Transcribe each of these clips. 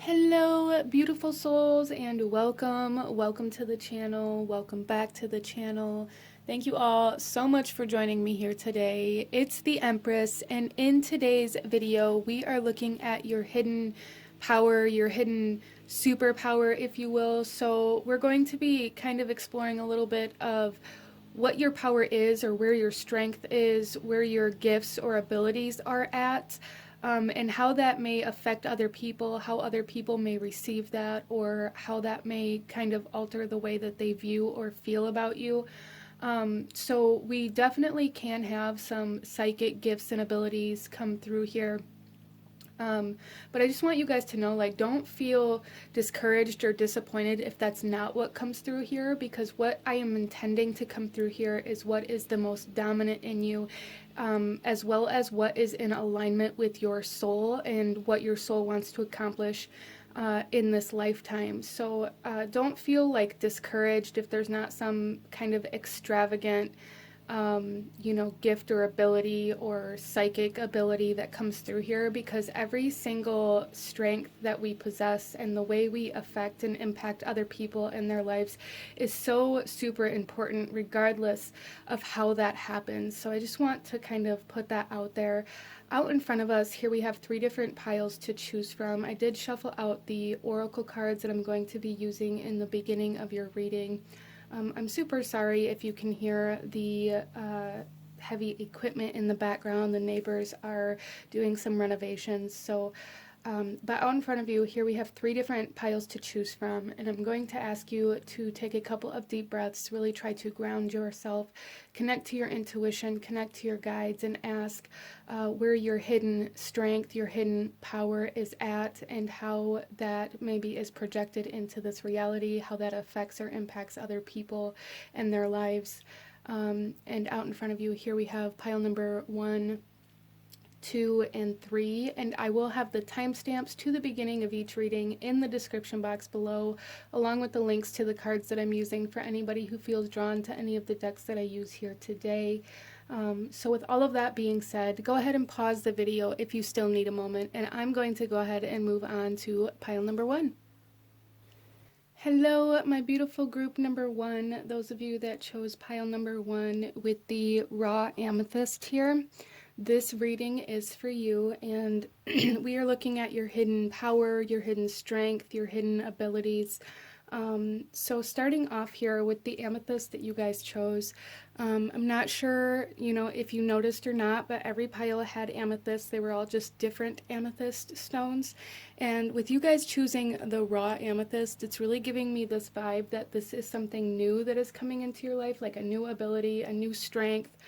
Hello, beautiful souls, and welcome to the channel. Welcome back to the channel. Thank you all so much for joining me here today. It's the Empress, and in today's video, we are looking at your hidden power, your hidden superpower, if you will. So we're going to be kind of exploring a little bit of what your power is, or where your strength is, where your gifts or abilities are at. And how that may affect other people, how other people may receive that, or how that may kind of alter the way that they view or feel about you. So we definitely can have some psychic gifts and abilities come through here. But I just want you guys to know, like, don't feel discouraged or disappointed if that's not what comes through here, because what I am intending to come through here is what is the most dominant in you, as well as what is in alignment with your soul and what your soul wants to accomplish in this lifetime. So don't feel like discouraged if there's not some kind of extravagant gift or ability or psychic ability that comes through here, because every single strength that we possess and the way we affect and impact other people in their lives is so super important, regardless of how that happens. So I just want to kind of put that out there. Out in front of us here we have 3 different piles to choose from. I did shuffle out the oracle cards that I'm going to be using in the beginning of your reading. I'm super sorry if you can hear the heavy equipment in the background. The neighbors are doing some renovations. But out in front of you, here we have 3 different piles to choose from, and I'm going to ask you to take a couple of deep breaths, really try to ground yourself, connect to your intuition, connect to your guides, and ask where your hidden strength, your hidden power is at, and how that maybe is projected into this reality, how that affects or impacts other people and their lives. And out in front of you, here we have pile number 1, 2, and 3, and I will have the timestamps to the beginning of each reading in the description box below, along with the links to the cards that I'm using for anybody who feels drawn to any of the decks that I use here today. So with all of that being said, go ahead and pause the video if you still need a moment, and I'm going to go ahead and move on to pile number 1. Hello, my beautiful group number 1, those of you that chose pile number 1 with the raw amethyst here. This reading is for you, and we are looking at your hidden power, your hidden strength, your hidden abilities. So starting off here with the amethyst that you guys chose, I'm not sure, if you noticed or not, but every pile had amethyst. They were all just different amethyst stones. And with you guys choosing the raw amethyst, it's really giving me this vibe that this is something new that is coming into your life, like a new ability, a new strength.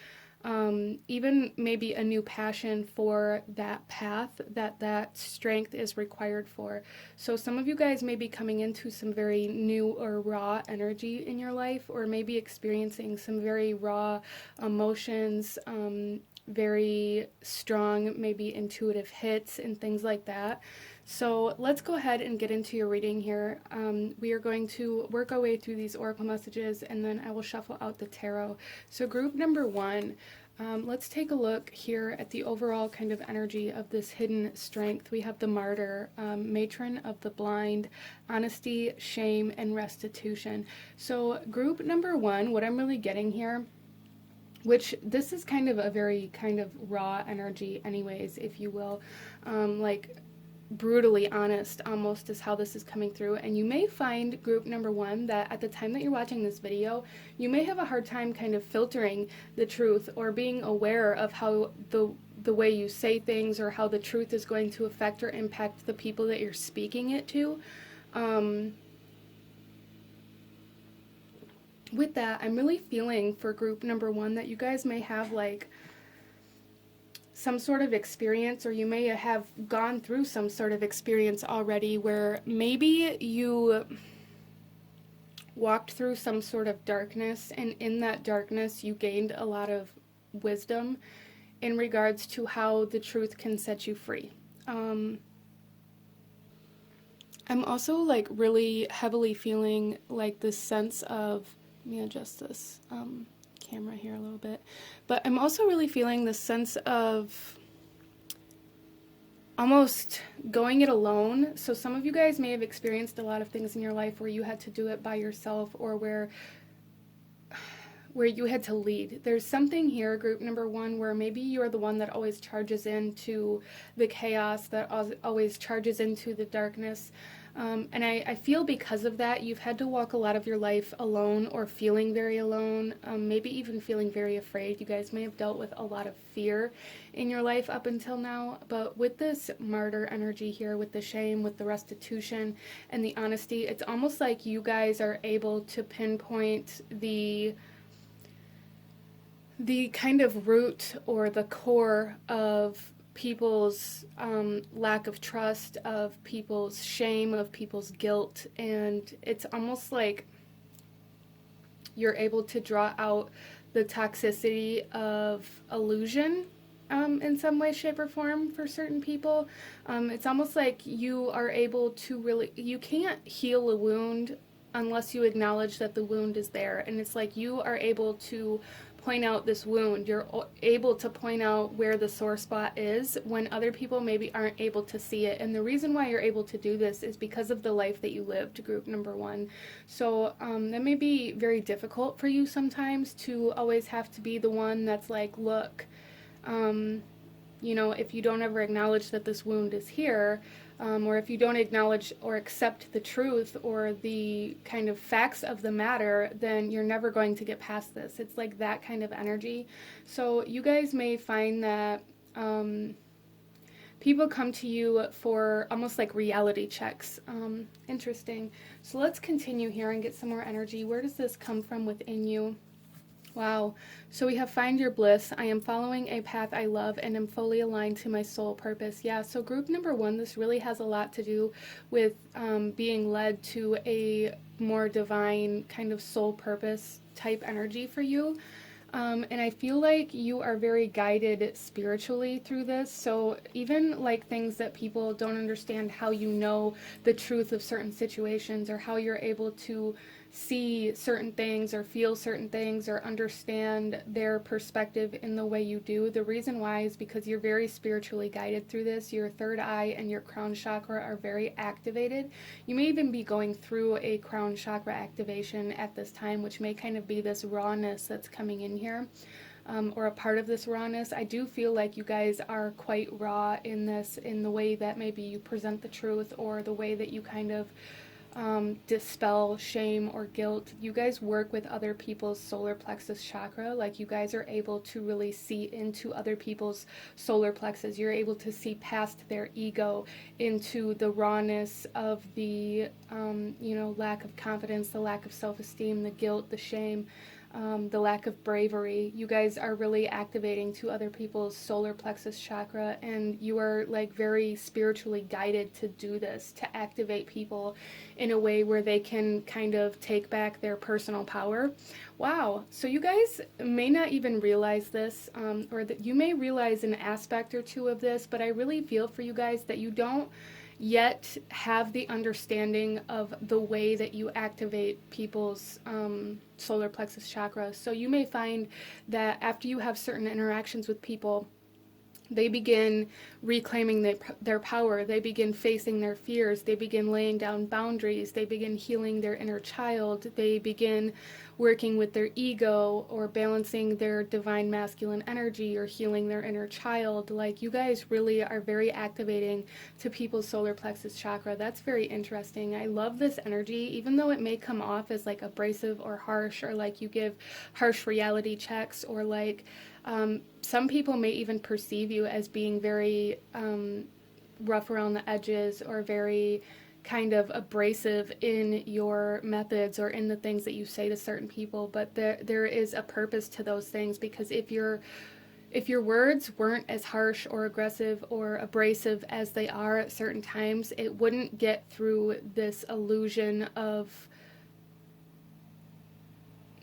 Even maybe a new passion for that path that strength is required for. So some of you guys may be coming into some very new or raw energy in your life, or maybe experiencing some very raw emotions, very strong, maybe intuitive hits and things like that. So let's go ahead and get into your reading here. We are going to work our way through these oracle messages, and then I will shuffle out the tarot. So group number 1, let's take a look here at the overall kind of energy of this hidden strength. We have the Martyr, matron of the blind, honesty, shame, and restitution. So group number 1, what I'm really getting here, which this is kind of a very kind of raw energy anyways, if you will, like brutally honest almost is how this is coming through. And you may find, group number 1, that at the time that you're watching this video, you may have a hard time kind of filtering the truth, or being aware of how the way you say things, or how the truth is going to affect or impact the people that you're speaking it to. With that, I'm really feeling for group number 1 that you guys may have like some sort of experience, or you may have gone through some sort of experience already where maybe you walked through some sort of darkness, and in that darkness you gained a lot of wisdom in regards to how the truth can set you free. I'm also like really heavily feeling like this sense of, let me adjust this camera here a little bit, but I'm also really feeling this sense of almost going it alone. So some of you guys may have experienced a lot of things in your life where you had to do it by yourself, or where you had to lead. There's something here, group number one, where maybe you're the one that always charges into the chaos, that always charges into the darkness. And I feel because of that, you've had to walk a lot of your life alone, or feeling very alone, maybe even feeling very afraid. You guys may have dealt with a lot of fear in your life up until now. But with this martyr energy here, with the shame, with the restitution, and the honesty, it's almost like you guys are able to pinpoint the kind of root or the core of people's lack of trust, of people's shame, of people's guilt. And it's almost like you're able to draw out the toxicity of illusion in some way, shape, or form for certain people. It's almost like you are able to really, you can't heal a wound unless you acknowledge that the wound is there. And it's like you are able to point out this wound. You're able to point out where the sore spot is when other people maybe aren't able to see it. And the reason why you're able to do this is because of the life that you lived, group number one. So that may be very difficult for you sometimes, to always have to be the one that's like, look, if you don't ever acknowledge that this wound is here, or if you don't acknowledge or accept the truth or the kind of facts of the matter, then you're never going to get past this. It's like that kind of energy. So you guys may find that people come to you for almost like reality checks. Interesting. So let's continue here and get some more energy. Where does this come from within you? Wow. So we have find your bliss. I am following a path I love and am fully aligned to my soul purpose. Yeah, so group number one, this really has a lot to do with being led to a more divine kind of soul purpose type energy for you. And I feel like you are very guided spiritually through this. So even like things that people don't understand, how you know the truth of certain situations, or how you're able to see certain things or feel certain things or understand their perspective in the way you do. The reason why is because you're very spiritually guided through this. Your third eye and your crown chakra are very activated. You may even be going through a crown chakra activation at this time, which may kind of be this rawness that's coming in here. Or a part of this rawness. I do feel like you guys are quite raw in this, in the way that maybe you present the truth, or the way that you kind of dispel shame or guilt. You guys work with other people's solar plexus chakra. Like, you guys are able to really see into other people's solar plexus. You're able to see past their ego into the rawness of the lack of confidence, the lack of self-esteem, the guilt, the shame, the lack of bravery. You guys are really activating to other people's solar plexus chakra, and you are like very spiritually guided to do this, to activate people in a way where they can kind of take back their personal power. Wow. So you guys may not even realize this, or that you may realize an aspect or two of this, but I really feel for you guys that you don't yet have the understanding of the way that you activate people's solar plexus chakra. So you may find that after you have certain interactions with people, they begin reclaiming their power. They begin facing their fears. They begin laying down boundaries. They begin healing their inner child. They begin working with their ego, or balancing their divine masculine energy, or healing their inner child. Like, you guys really are very activating to people's solar plexus chakra. That's very interesting. I love this energy, even though it may come off as like abrasive or harsh, or like you give harsh reality checks, or like some people may even perceive you as being very rough around the edges, or very kind of abrasive in your methods, or in the things that you say to certain people. But there is a purpose to those things, because if your words weren't as harsh or aggressive or abrasive as they are at certain times, it wouldn't get through this illusion of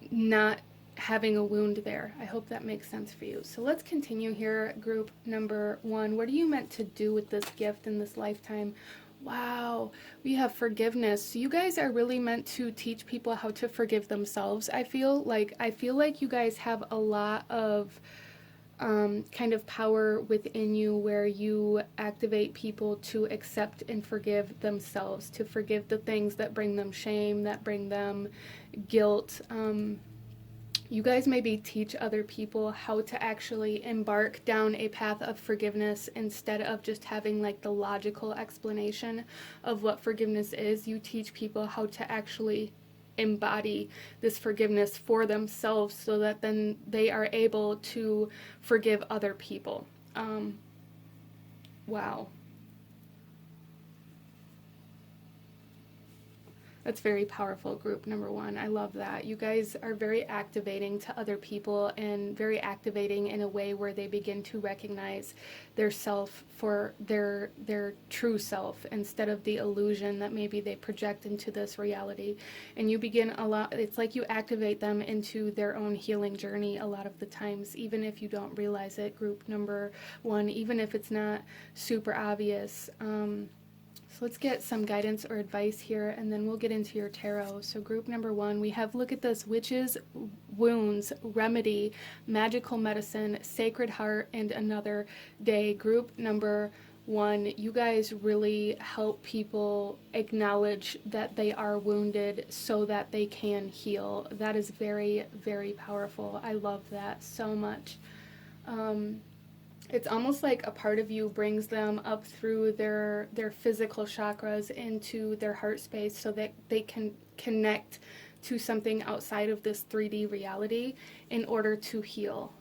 not having a wound there. I hope that makes sense for you. So let's continue here, group number one. What are you meant to do with this gift in this lifetime? Wow, we have forgiveness. So you guys are really meant to teach people how to forgive themselves. I feel like you guys have a lot of kind of power within you where you activate people to accept and forgive themselves, to forgive the things that bring them shame, that bring them guilt. You guys maybe teach other people how to actually embark down a path of forgiveness instead of just having like the logical explanation of what forgiveness is. You teach people how to actually embody this forgiveness for themselves so that then they are able to forgive other people. Wow. That's very powerful, group number one. I love that. You guys are very activating to other people and very activating in a way where they begin to recognize their self for their true self instead of the illusion that maybe they project into this reality. And you begin it's like you activate them into their own healing journey a lot of the times, even if you don't realize it, group number one, even if it's not super obvious. So let's get some guidance or advice here, and then we'll get into your tarot. So group number one, we have, look at this, witches, wounds, remedy, magical medicine, sacred heart, and another day. Group number one, you guys really help people acknowledge that they are wounded so that they can heal. That is very, very powerful. I love that so much. It's almost like a part of you brings them up through their physical chakras into their heart space so that they can connect to something outside of this 3D reality in order to heal.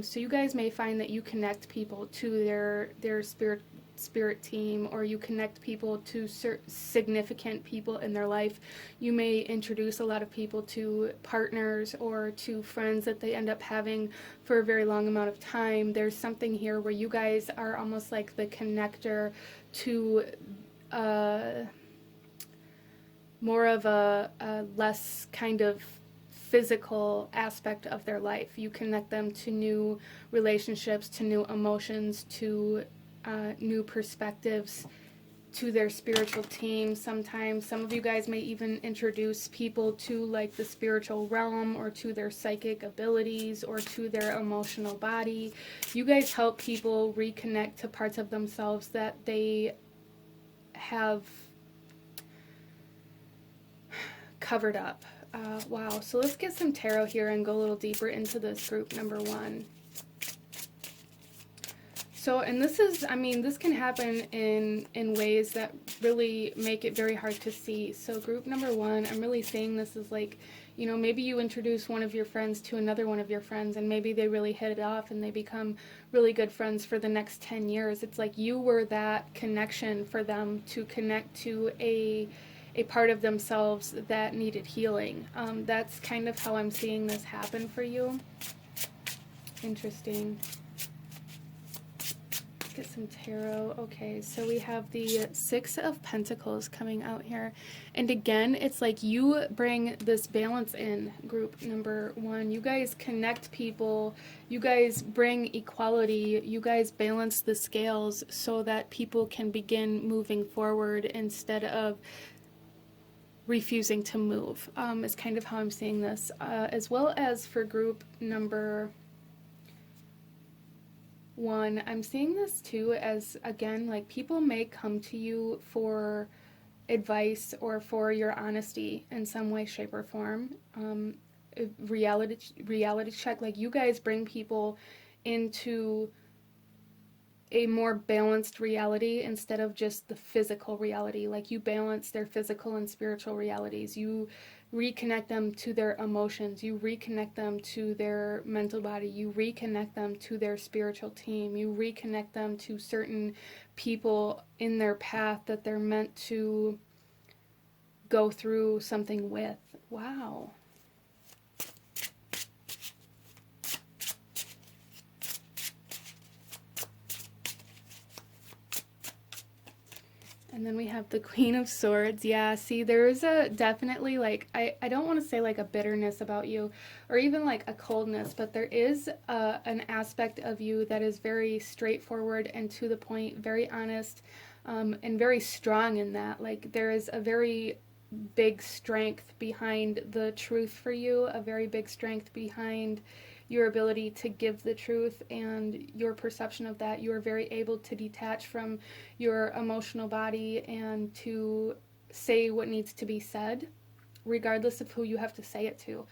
So you guys may find that you connect people to their spirit team, or you connect people to significant people in their life. You may introduce a lot of people to partners or to friends that they end up having for a very long amount of time. There's something here where you guys are almost like the connector to more of a less kind of physical aspect of their life. You connect them to new relationships, to new emotions, to new perspectives, to their spiritual team. Sometimes some of you guys may even introduce people to like the spiritual realm, or to their psychic abilities, or to their emotional body. You guys help people reconnect to parts of themselves that they have covered up. Wow. So let's get some tarot here and go a little deeper into this, group number one. So, and this is, I mean, this can happen in ways that really make it very hard to see. So group number one, I'm really saying this is like, you know, maybe you introduce one of your friends to another one of your friends, and maybe they really hit it off and they become really good friends for the next 10 years. It's like you were that connection for them to connect to a part of themselves that needed healing. That's kind of how I'm seeing this happen for you. Interesting. Get some tarot. Okay, so we have the Six of Pentacles coming out here, and again, it's like you bring this balance in, group number one. You guys connect people, you guys bring equality, you guys balance the scales so that people can begin moving forward instead of refusing to move, is kind of how I'm seeing this, as well as for group number one. I'm seeing this too as, again, like people may come to you for advice or for your honesty in some way, shape, or form. Reality check, like you guys bring people into a more balanced reality instead of just the physical reality. Like you balance their physical and spiritual realities. You reconnect them to their emotions. You reconnect them to their mental body. You reconnect them to their spiritual team. You reconnect them to certain people in their path that they're meant to go through something with. Wow. And then we have the Queen of Swords. Yeah, see, there is a definitely like, I don't want to say like a bitterness about you or even like a coldness, but there is an aspect of you that is very straightforward and to the point, very honest, and very strong in that. Like there is a very big strength behind the truth for you, a very big strength behind your ability to give the truth and your perception of that. You are very able to detach from your emotional body and to say what needs to be said, regardless of who you have to say it to.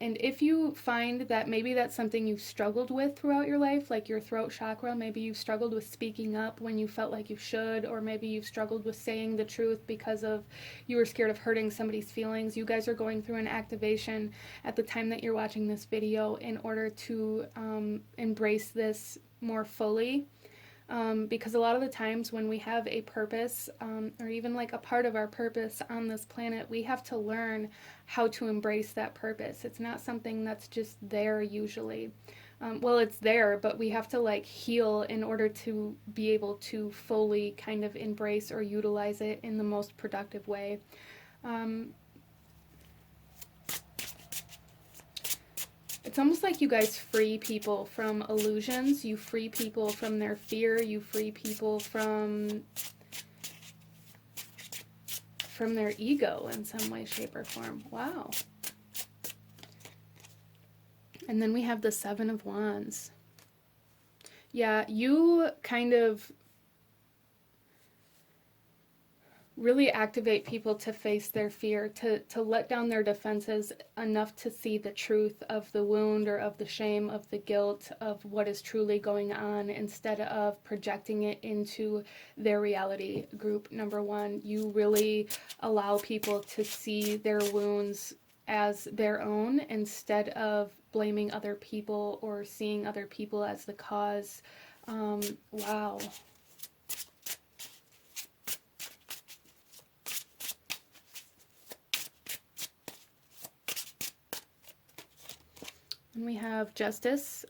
And if you find that maybe that's something you've struggled with throughout your life, like your throat chakra, maybe you've struggled with speaking up when you felt like you should, or maybe you've struggled with saying the truth because of you were scared of hurting somebody's feelings, you guys are going through an activation at the time that you're watching this video in order to embrace this more fully. Because a lot of the times when we have a purpose, or even like a part of our purpose on this planet, we have to learn how to embrace that purpose. It's not something that's just there usually. Well, it's there, but we have to like heal in order to be able to fully kind of embrace or utilize it in the most productive way. It's almost like you guys free people from illusions, you free people from their fear, you free people from their ego in some way, shape, or form. Wow. And then we have the Seven of Wands. Yeah, you kind of really activate people to face their fear, to let down their defenses enough to see the truth of the wound or of the shame, of the guilt, of what is truly going on, instead of projecting it into their reality. Group number one, you really allow people to see their wounds as their own instead of blaming other people or seeing other people as the cause. Wow. And we have Justice.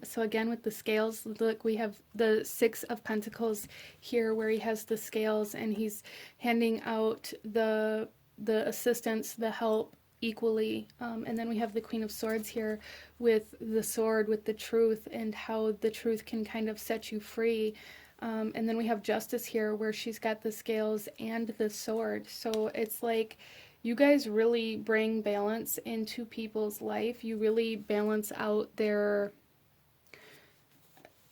So again, with the scales, look, we have the Six of Pentacles here where he has the scales and he's handing out the assistance, the help equally. And then we have the Queen of Swords here with the sword, with the truth, and how the truth can kind of set you free. And then we have Justice here where she's got the scales and the sword. So it's like you guys really bring balance into people's life. You really balance out their,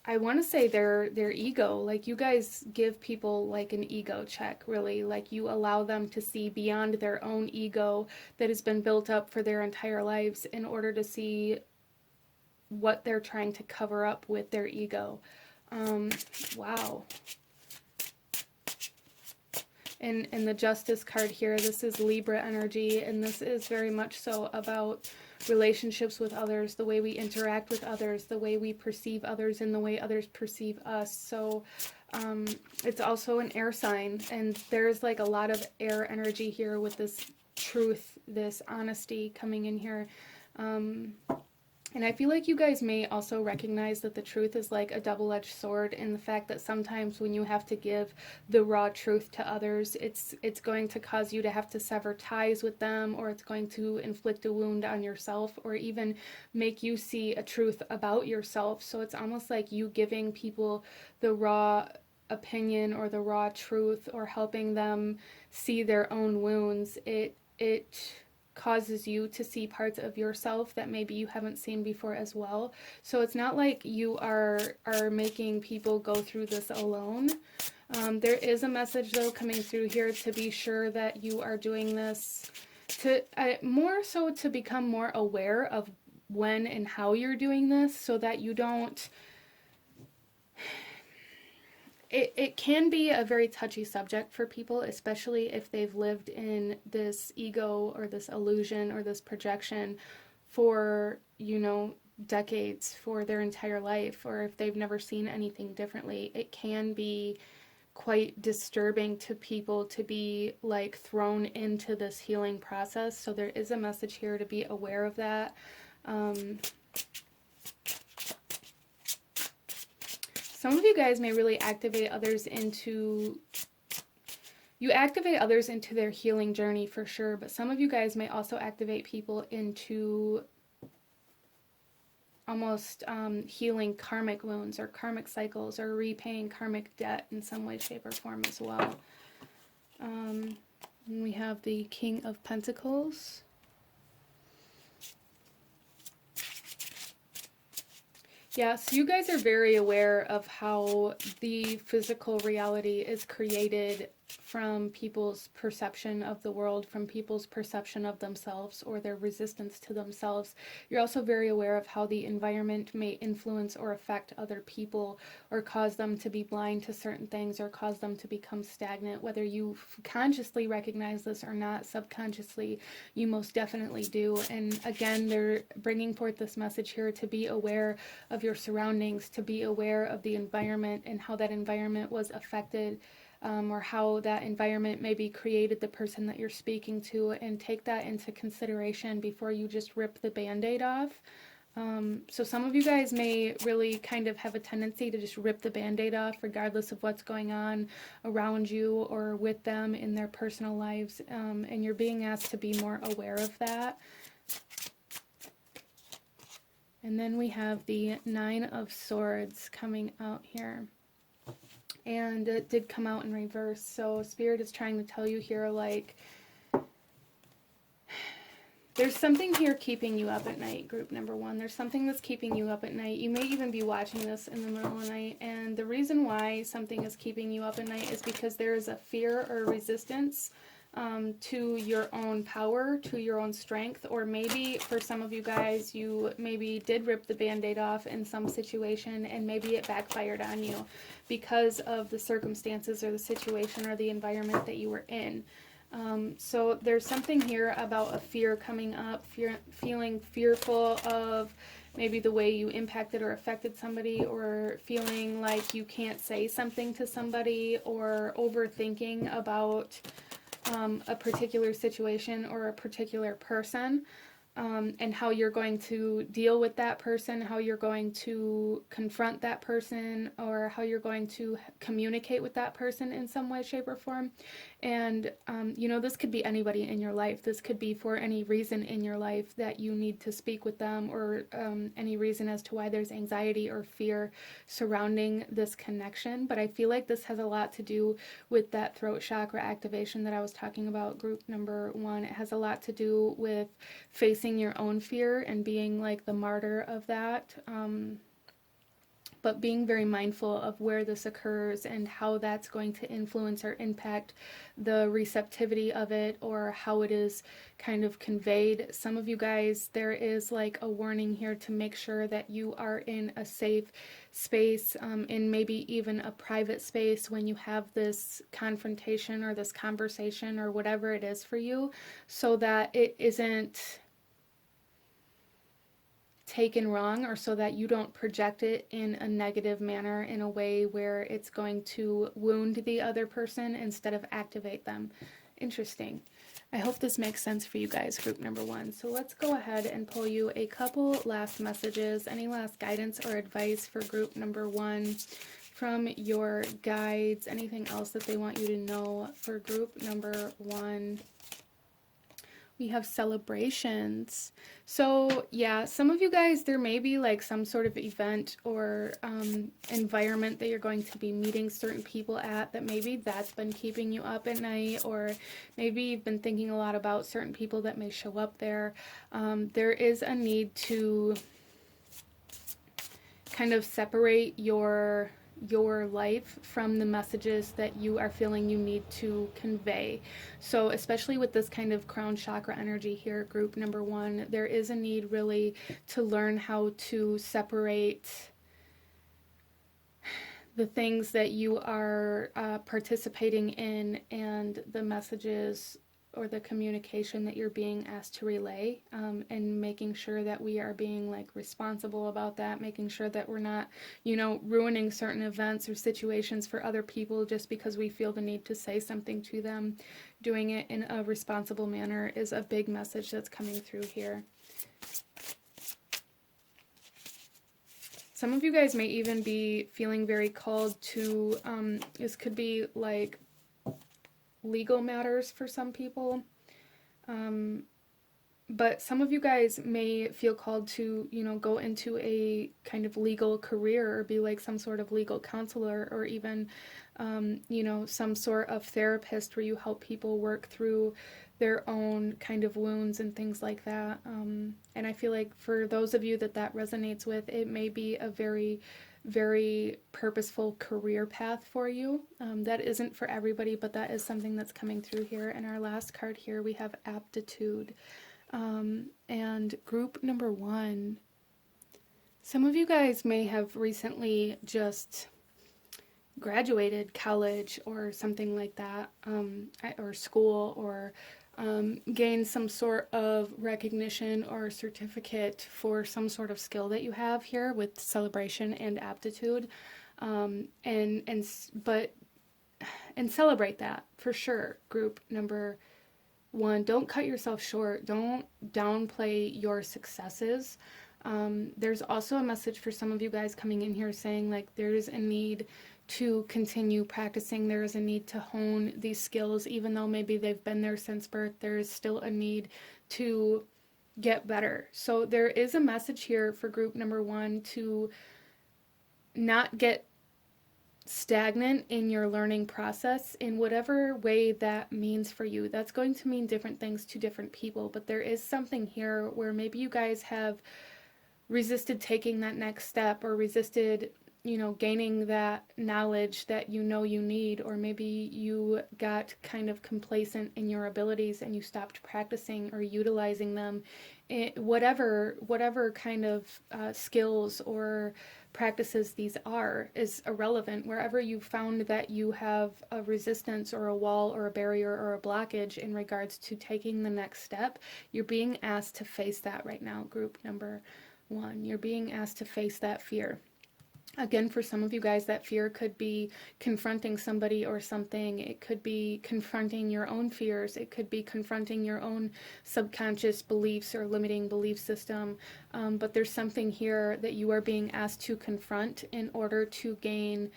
I want to say their ego. Like you guys give people like an ego check, really. Like you allow them to see beyond their own ego that has been built up for their entire lives in order to see what they're trying to cover up with their ego. Wow. And the Justice card here, this is Libra energy, and this is very much so about relationships with others, the way we interact with others, the way we perceive others, and the way others perceive us. So it's also an air sign, and there's like a lot of air energy here with this truth, this honesty coming in here. And I feel like you guys may also recognize that the truth is like a double-edged sword, in the fact that sometimes when you have to give the raw truth to others, it's going to cause you to have to sever ties with them, or it's going to inflict a wound on yourself, or even make you see a truth about yourself. So it's almost like you giving people the raw opinion or the raw truth, or helping them see their own wounds. It causes you to see parts of yourself that maybe you haven't seen before as well. So it's not like you are making people go through this alone. There is a message though coming through here to be sure that you are doing this to more so to become more aware of when and how you're doing this, so that you don't. It can be a very touchy subject for people, especially if they've lived in this ego or this illusion or this projection for, you know, decades, for their entire life, or if they've never seen anything differently. It can be quite disturbing to people to be like thrown into this healing process. So there is a message here to be aware of that. Some of you guys may really activate others into, you activate others into their healing journey for sure, but some of you guys may also activate people into almost healing karmic wounds or karmic cycles, or repaying karmic debt in some way, shape, or form as well. And we have the King of Pentacles. Yeah, so you guys are very aware of how the physical reality is created from people's perception of the world, from people's perception of themselves or their resistance to themselves. You're also very aware of how the environment may influence or affect other people or cause them to be blind to certain things or cause them to become stagnant. Whether you consciously recognize this or not, subconsciously, you most definitely do. And again, they're bringing forth this message here to be aware of your surroundings, to be aware of the environment and how that environment was affected, or how that environment maybe created the person that you're speaking to, and take that into consideration before you just rip the band-aid off. So some of you guys may really kind of have a tendency to just rip the band-aid off regardless of what's going on around you or with them in their personal lives, and you're being asked to be more aware of that. And then we have the Nine of Swords coming out here. And it did come out in reverse. So Spirit is trying to tell you here, like, there's something here keeping you up at night, group number one. There's something that's keeping you up at night. You may even be watching this in the middle of the night. And the reason why something is keeping you up at night is because there is a fear or resistance to your own power, to your own strength, or maybe for some of you guys, you maybe did rip the band-aid off in some situation and maybe it backfired on you because of the circumstances or the situation or the environment that you were in. So there's something here about a fear coming up, feeling fearful of maybe the way you impacted or affected somebody, or feeling like you can't say something to somebody, or overthinking about a particular situation or a particular person, and how you're going to deal with that person, how you're going to confront that person, or how you're going to communicate with that person in some way, shape, or form. And, you know, this could be anybody in your life. This could be for any reason in your life that you need to speak with them, or any reason as to why there's anxiety or fear surrounding this connection. But I feel like this has a lot to do with that throat chakra activation that I was talking about, group number one. It has a lot to do with facing your own fear and being like the martyr of that. But being very mindful of where this occurs and how that's going to influence or impact the receptivity of it, or how it is kind of conveyed. Some of you guys, there is like a warning here to make sure that you are in a safe space, in maybe even a private space when you have this confrontation or this conversation or whatever it is for you, so that it isn't taken wrong, or so that you don't project it in a negative manner, in a way where it's going to wound the other person instead of activate them. Interesting. I hope this makes sense for you guys, group number one. So let's go ahead and pull you a couple last messages, any last guidance or advice for group number one from your guides, anything else that they want you to know for group number one. We have celebrations. So yeah, some of you guys, there may be like some sort of event or environment that you're going to be meeting certain people at, that maybe that's been keeping you up at night, or maybe you've been thinking a lot about certain people that may show up there. There is a need to kind of separate your life from the messages that you are feeling you need to convey. So especially with this kind of crown chakra energy here, group number one, there is a need really to learn how to separate the things that you are participating in and the messages or the communication that you're being asked to relay, and making sure that we are being like responsible about that, making sure that we're not, you know, ruining certain events or situations for other people just because we feel the need to say something to them. Doing it in a responsible manner is a big message that's coming through here. Some of you guys may even be feeling very called to, this could be like legal matters for some people. but some of you guys may feel called to, go into a kind of legal career or be like some sort of legal counselor, or even, some sort of therapist where you help people work through their own kind of wounds and things like that. And I feel like for those of you that resonates with, it may be a very, very purposeful career path for you. That isn't for everybody, but that is something that's coming through here. And our last card here, we have aptitude. And group number 1, some of you guys may have recently just graduated college or something like that, or school, or gained some sort of recognition or certificate for some sort of skill that you have here with celebration and aptitude. But celebrate that for sure. Group number 1, don't cut yourself short. Don't downplay your successes. There's also a message for some of you guys coming in here saying like there's a need to continue practicing. There is a need to hone these skills, even though maybe they've been there since birth. There is still a need to get better. So there is a message here for group number 1 to not get stagnant in your learning process in whatever way that means for you. That's going to mean different things to different people, but there is something here where maybe you guys have resisted taking that next step, or resisted, gaining that knowledge that you need, or maybe you got kind of complacent in your abilities and you stopped practicing or utilizing them. Whatever kind of skills or practices these are is irrelevant. Wherever you found that you have a resistance or a wall or a barrier or a blockage in regards to taking the next step, you're being asked to face that right now, group number 1. You're being asked to face that fear. Again, for some of you guys, that fear could be confronting somebody or something. It could be confronting your own fears. It could be confronting your own subconscious beliefs or limiting belief system. But there's something here that you are being asked to confront in order to gain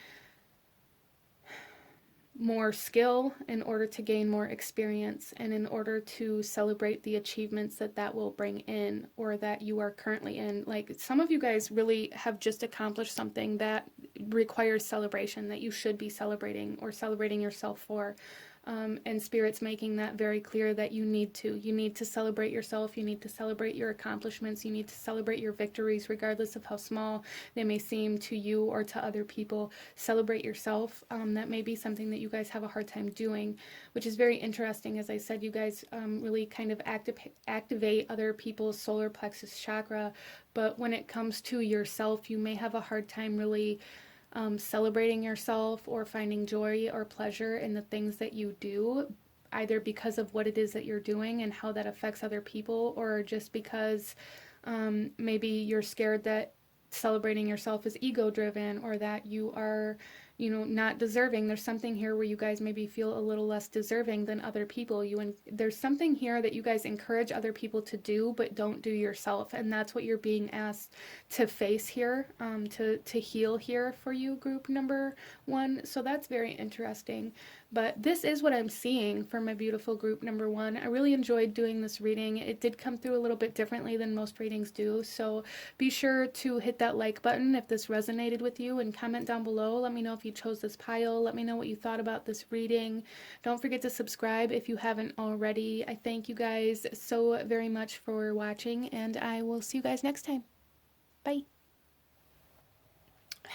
more skill, in order to gain more experience, and in order to celebrate the achievements that will bring in, or that you are currently in. Like, some of you guys really have just accomplished something that requires celebration, that you should be celebrating or celebrating yourself for. And Spirit's making that very clear that you need to celebrate yourself. You need to celebrate your accomplishments. You need to celebrate your victories, regardless of how small they may seem to you or to other people. Celebrate yourself. That may be something that you guys have a hard time doing, which is very interesting. As I said, you guys really kind of activate other people's solar plexus chakra, but when it comes to yourself, you may have a hard time really celebrating yourself or finding joy or pleasure in the things that you do, either because of what it is that you're doing and how that affects other people, or just because maybe you're scared that celebrating yourself is ego driven, or that you are not deserving. There's something here where you guys maybe feel a little less deserving than other people. There's something here that you guys encourage other people to do but don't do yourself, and that's what you're being asked to face here, to heal here for you, group number 1. So that's very interesting. But this is what I'm seeing for my beautiful group number 1. I really enjoyed doing this reading. It did come through a little bit differently than most readings do, so be sure to hit that like button if this resonated with you, and comment down below. Let me know if you chose this pile. Let me know what you thought about this reading. Don't forget to subscribe if you haven't already. I thank you guys so very much for watching, and I will see you guys next time. Bye.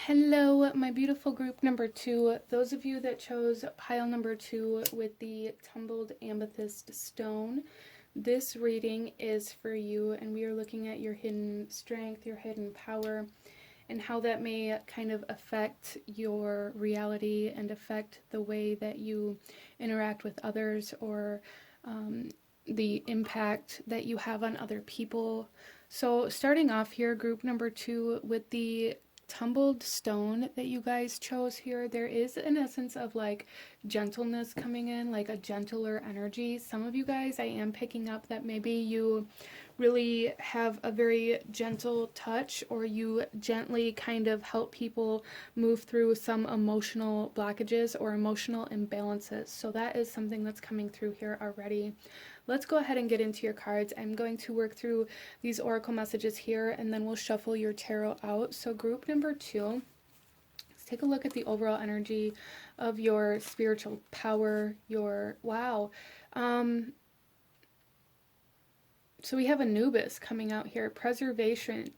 Hello, my beautiful group number 2. Those of you that chose pile number 2 with the tumbled amethyst stone, this reading is for you, and we are looking at your hidden strength, your hidden power, and how that may kind of affect your reality and affect the way that you interact with others, or the impact that you have on other people. So starting off here, group number 2, with the tumbled stone that you guys chose here, there is an essence of like gentleness coming in, like a gentler energy. Some of you guys, I am picking up that maybe you really have a very gentle touch, or you gently kind of help people move through some emotional blockages or emotional imbalances. So that is something that's coming through here already. Let's go ahead and get into your cards. I'm going to work through these oracle messages here, and then we'll shuffle your tarot out. So group number 2, let's take a look at the overall energy of your spiritual power, your, wow. So we have Anubis coming out here, preservation,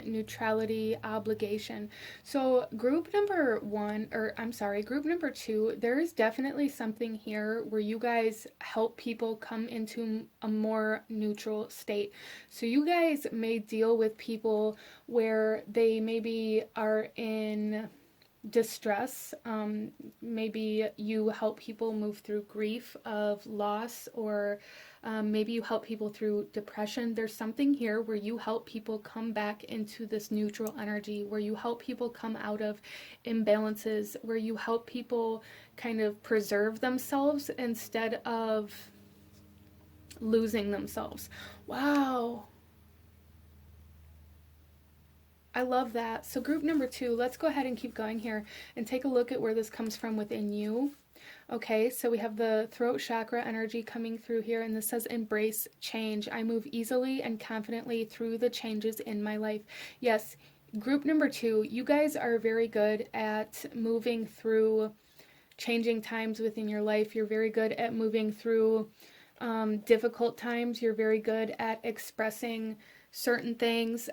neutrality, obligation. So group number 1, or I'm sorry, group number 2, there is definitely something here where you guys help people come into a more neutral state. So you guys may deal with people where they maybe are in distress. Maybe you help people move through grief of loss, or maybe you help people through depression. There's something here where you help people come back into this neutral energy, where you help people come out of imbalances, where you help people kind of preserve themselves instead of losing themselves. Wow. I love that. So group number 2, let's go ahead and keep going here and take a look at where this comes from within you. Okay, so we have the throat chakra energy coming through here, and this says embrace change. I move easily and confidently through the changes in my life. Yes, group number 2, you guys are very good at moving through changing times within your life. You're very good at moving through difficult times. You're very good at expressing certain things,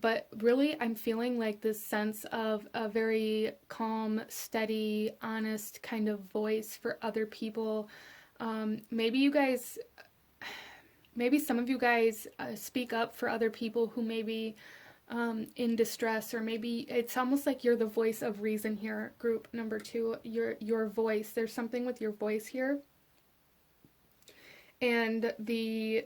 but really I'm feeling like this sense of a very calm, steady, honest kind of voice for other people. Maybe some of you guys speak up for other people who may be in distress, or maybe it's almost like you're the voice of reason here, group number 2. Your voice, there's something with your voice here, and the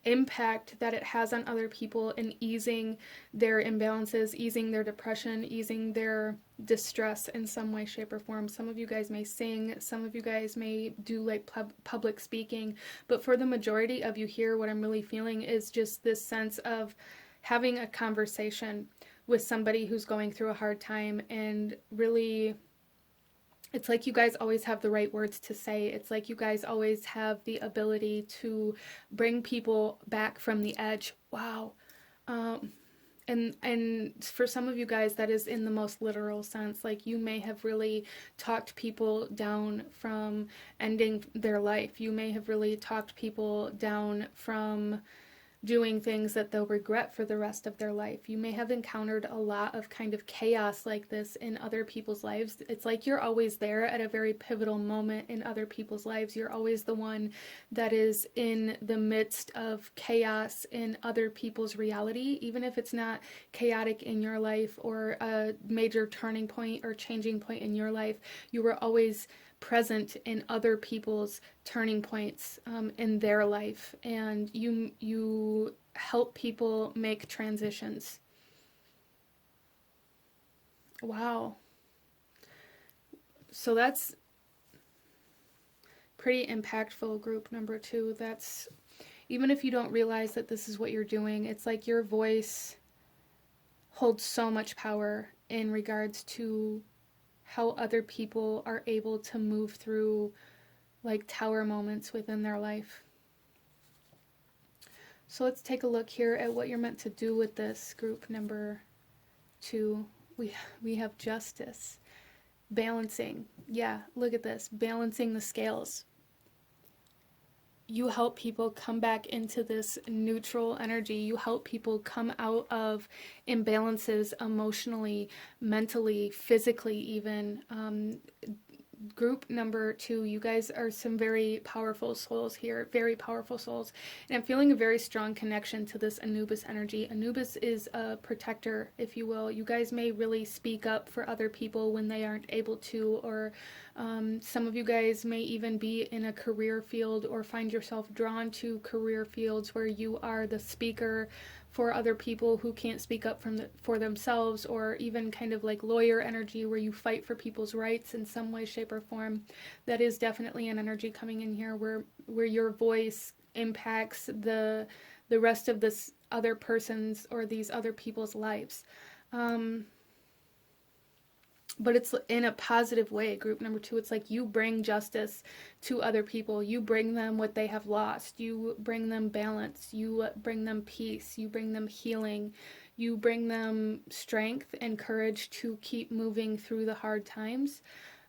impact that it has on other people in easing their imbalances, easing their depression, easing their distress in some way, shape, or form. Some of you guys may sing, some of you guys may do like public speaking, but for the majority of you here, what I'm really feeling is just this sense of having a conversation with somebody who's going through a hard time, and really it's like you guys always have the right words to say. It's like you guys always have the ability to bring people back from the edge. Wow. And for some of you guys, that is in the most literal sense. Like, you may have really talked people down from ending their life. You may have really talked people down from doing things that they'll regret for the rest of their life. You may have encountered a lot of kind of chaos like this in other people's lives. It's like you're always there at a very pivotal moment in other people's lives. You're always the one that is in the midst of chaos in other people's reality, even if it's not chaotic in your life or a major turning point or changing point in your life. You were always present in other people's turning points in their life, and you help people make transitions. Wow. So that's pretty impactful, group number 2. That's, even if you don't realize that this is what you're doing, it's like your voice holds so much power in regards to how other people are able to move through like tower moments within their life. So let's take a look here at what you're meant to do with this, group number 2. We have justice, balancing. Yeah, look at this, balancing the scales. You help people come back into this neutral energy. You help people come out of imbalances emotionally, mentally, physically even. Group number 2, you guys are some very powerful souls here, very powerful souls. And I'm feeling a very strong connection to this Anubis energy. Anubis is a protector, if you will. You guys may really speak up for other people when they aren't able to, or some of you guys may even be in a career field or find yourself drawn to career fields where you are the speaker for other people who can't speak up for themselves, or even kind of like lawyer energy where you fight for people's rights in some way, shape, or form. That is definitely an energy coming in here where your voice impacts the rest of this other person's or these other people's lives. But it's in a positive way. Group number 2, it's like you bring justice to other people. You bring them what they have lost. You bring them balance. You bring them peace. You bring them healing. You bring them strength and courage to keep moving through the hard times.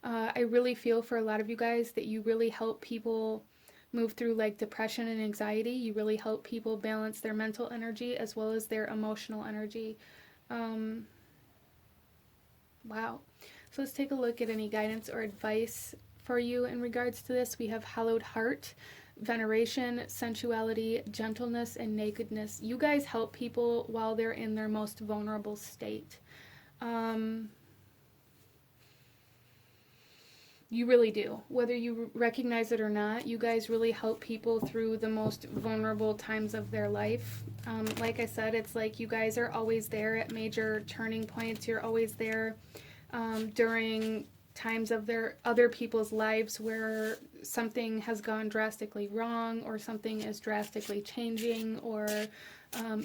I really feel for a lot of you guys that you really help people move through like depression and anxiety. You really help people balance their mental energy as well as their emotional energy. Wow. So let's take a look at any guidance or advice for you in regards to this. We have hallowed heart, veneration, sensuality, gentleness, and nakedness. You guys help people while they're in their most vulnerable state. You really do. Whether you recognize it or not, you guys really help people through the most vulnerable times of their life. Like I said, it's like you guys are always there at major turning points. You're always there during times of their other people's lives where something has gone drastically wrong or something is drastically changing, or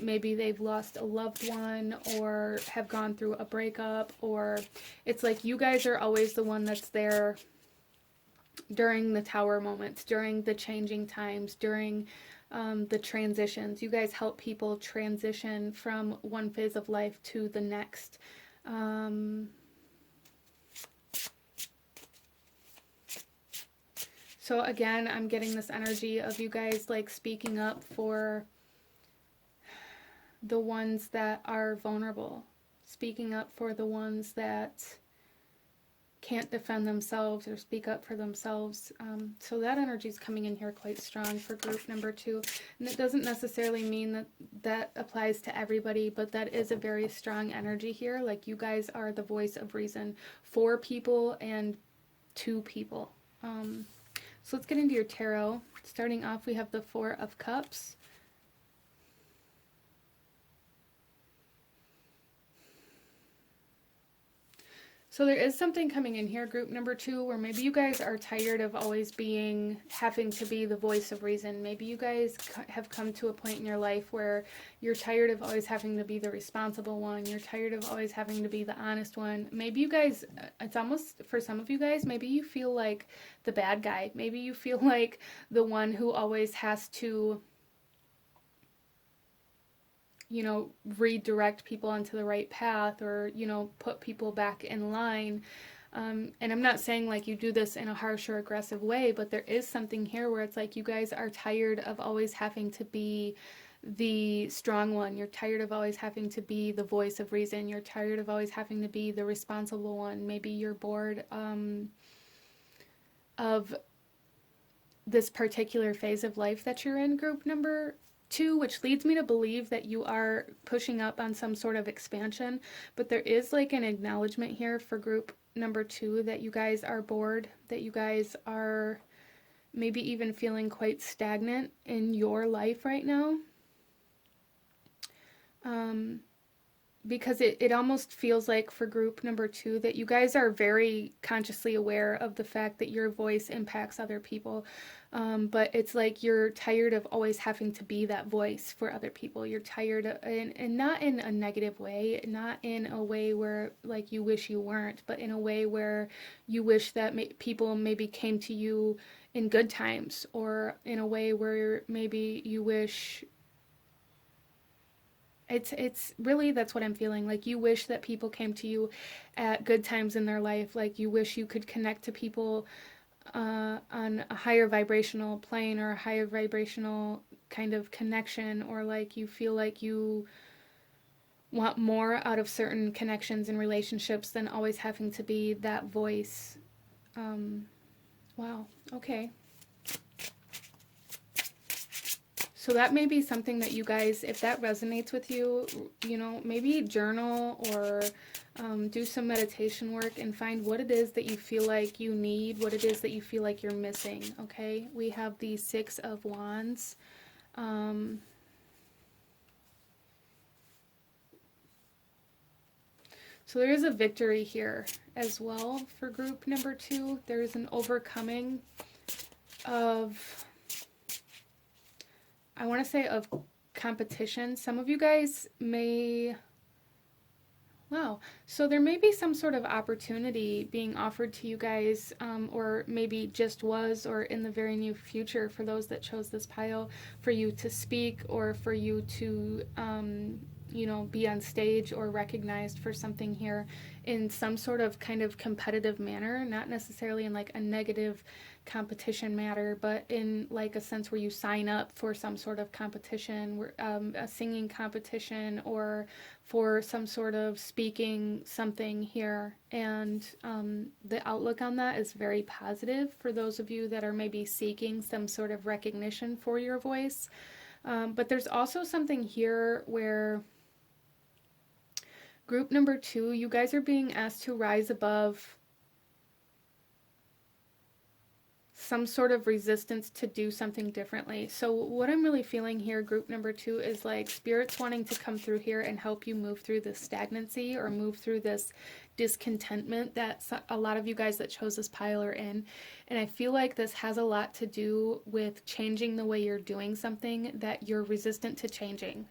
maybe they've lost a loved one or have gone through a breakup, or it's like you guys are always the one that's there during the tower moments, during the changing times, during the transitions. You guys help people transition from one phase of life to the next. So again, I'm getting this energy of you guys like speaking up for the ones that are vulnerable, speaking up for the ones that can't defend themselves or speak up for themselves. So that energy is coming in here quite strong for group number 2. And it doesn't necessarily mean that that applies to everybody, but that is a very strong energy here. Like you guys are the voice of reason for people and to people. So let's get into your tarot. Starting off, we have the 4 of Cups. So there is something coming in here, group number 2, where maybe you guys are tired of always having to be the voice of reason. Maybe you guys have come to a point in your life where you're tired of always having to be the responsible one. You're tired of always having to be the honest one. Maybe you guys, it's almost, for some of you guys, maybe you feel like the bad guy. Maybe you feel like the one who always has to, you know, redirect people onto the right path, or, you know, put people back in line. And I'm not saying like you do this in a harsh or aggressive way, but there is something here where it's like you guys are tired of always having to be the strong one. You're tired of always having to be the voice of reason. You're tired of always having to be the responsible one. Maybe you're bored of this particular phase of life that you're in, group number 2, which leads me to believe that you are pushing up on some sort of expansion. But there is like an acknowledgement here for group number 2 that you guys are bored, that you guys are maybe even feeling quite stagnant in your life right now. Because it almost feels like for group number 2 that you guys are very consciously aware of the fact that your voice impacts other people. But it's like you're tired of always having to be that voice for other people. You're tired of, and not in a negative way, not in a way where like you wish you weren't, but in a way where you wish that people maybe came to you in good times, or in a way where maybe you wish. It's really, that's what I'm feeling. Like you wish that people came to you at good times in their life. Like you wish you could connect to people on a higher vibrational plane, or a higher vibrational kind of connection, or like you feel like you want more out of certain connections and relationships than always having to be that voice. Wow. Okay. So that may be something that you guys, if that resonates with you, you know, maybe journal or do some meditation work and find what it is that you feel like you need, what it is that you feel like you're missing, okay? We have the 6 of Wands. So there is a victory here as well for group number 2. There is an overcoming of I want to say of competition. Some of you guys may, wow, so there may be some sort of opportunity being offered to you guys, or maybe just was, or in the very near future for those that chose this pile, for you to speak or for you to, you know, be on stage or recognized for something here in some sort of kind of competitive manner, not necessarily in like a negative competition matter, but in like a sense where you sign up for some sort of competition, a singing competition, or for some sort of speaking something here. And the outlook on that is very positive for those of you that are maybe seeking some sort of recognition for your voice. But there's also something here where group number 2, you guys are being asked to rise above some sort of resistance to do something differently. So what I'm really feeling here, group number 2, is like Spirit's wanting to come through here and help you move through this stagnancy or move through this discontentment that a lot of you guys that chose this pile are in. And I feel like this has a lot to do with changing the way you're doing something that you're resistant to changing.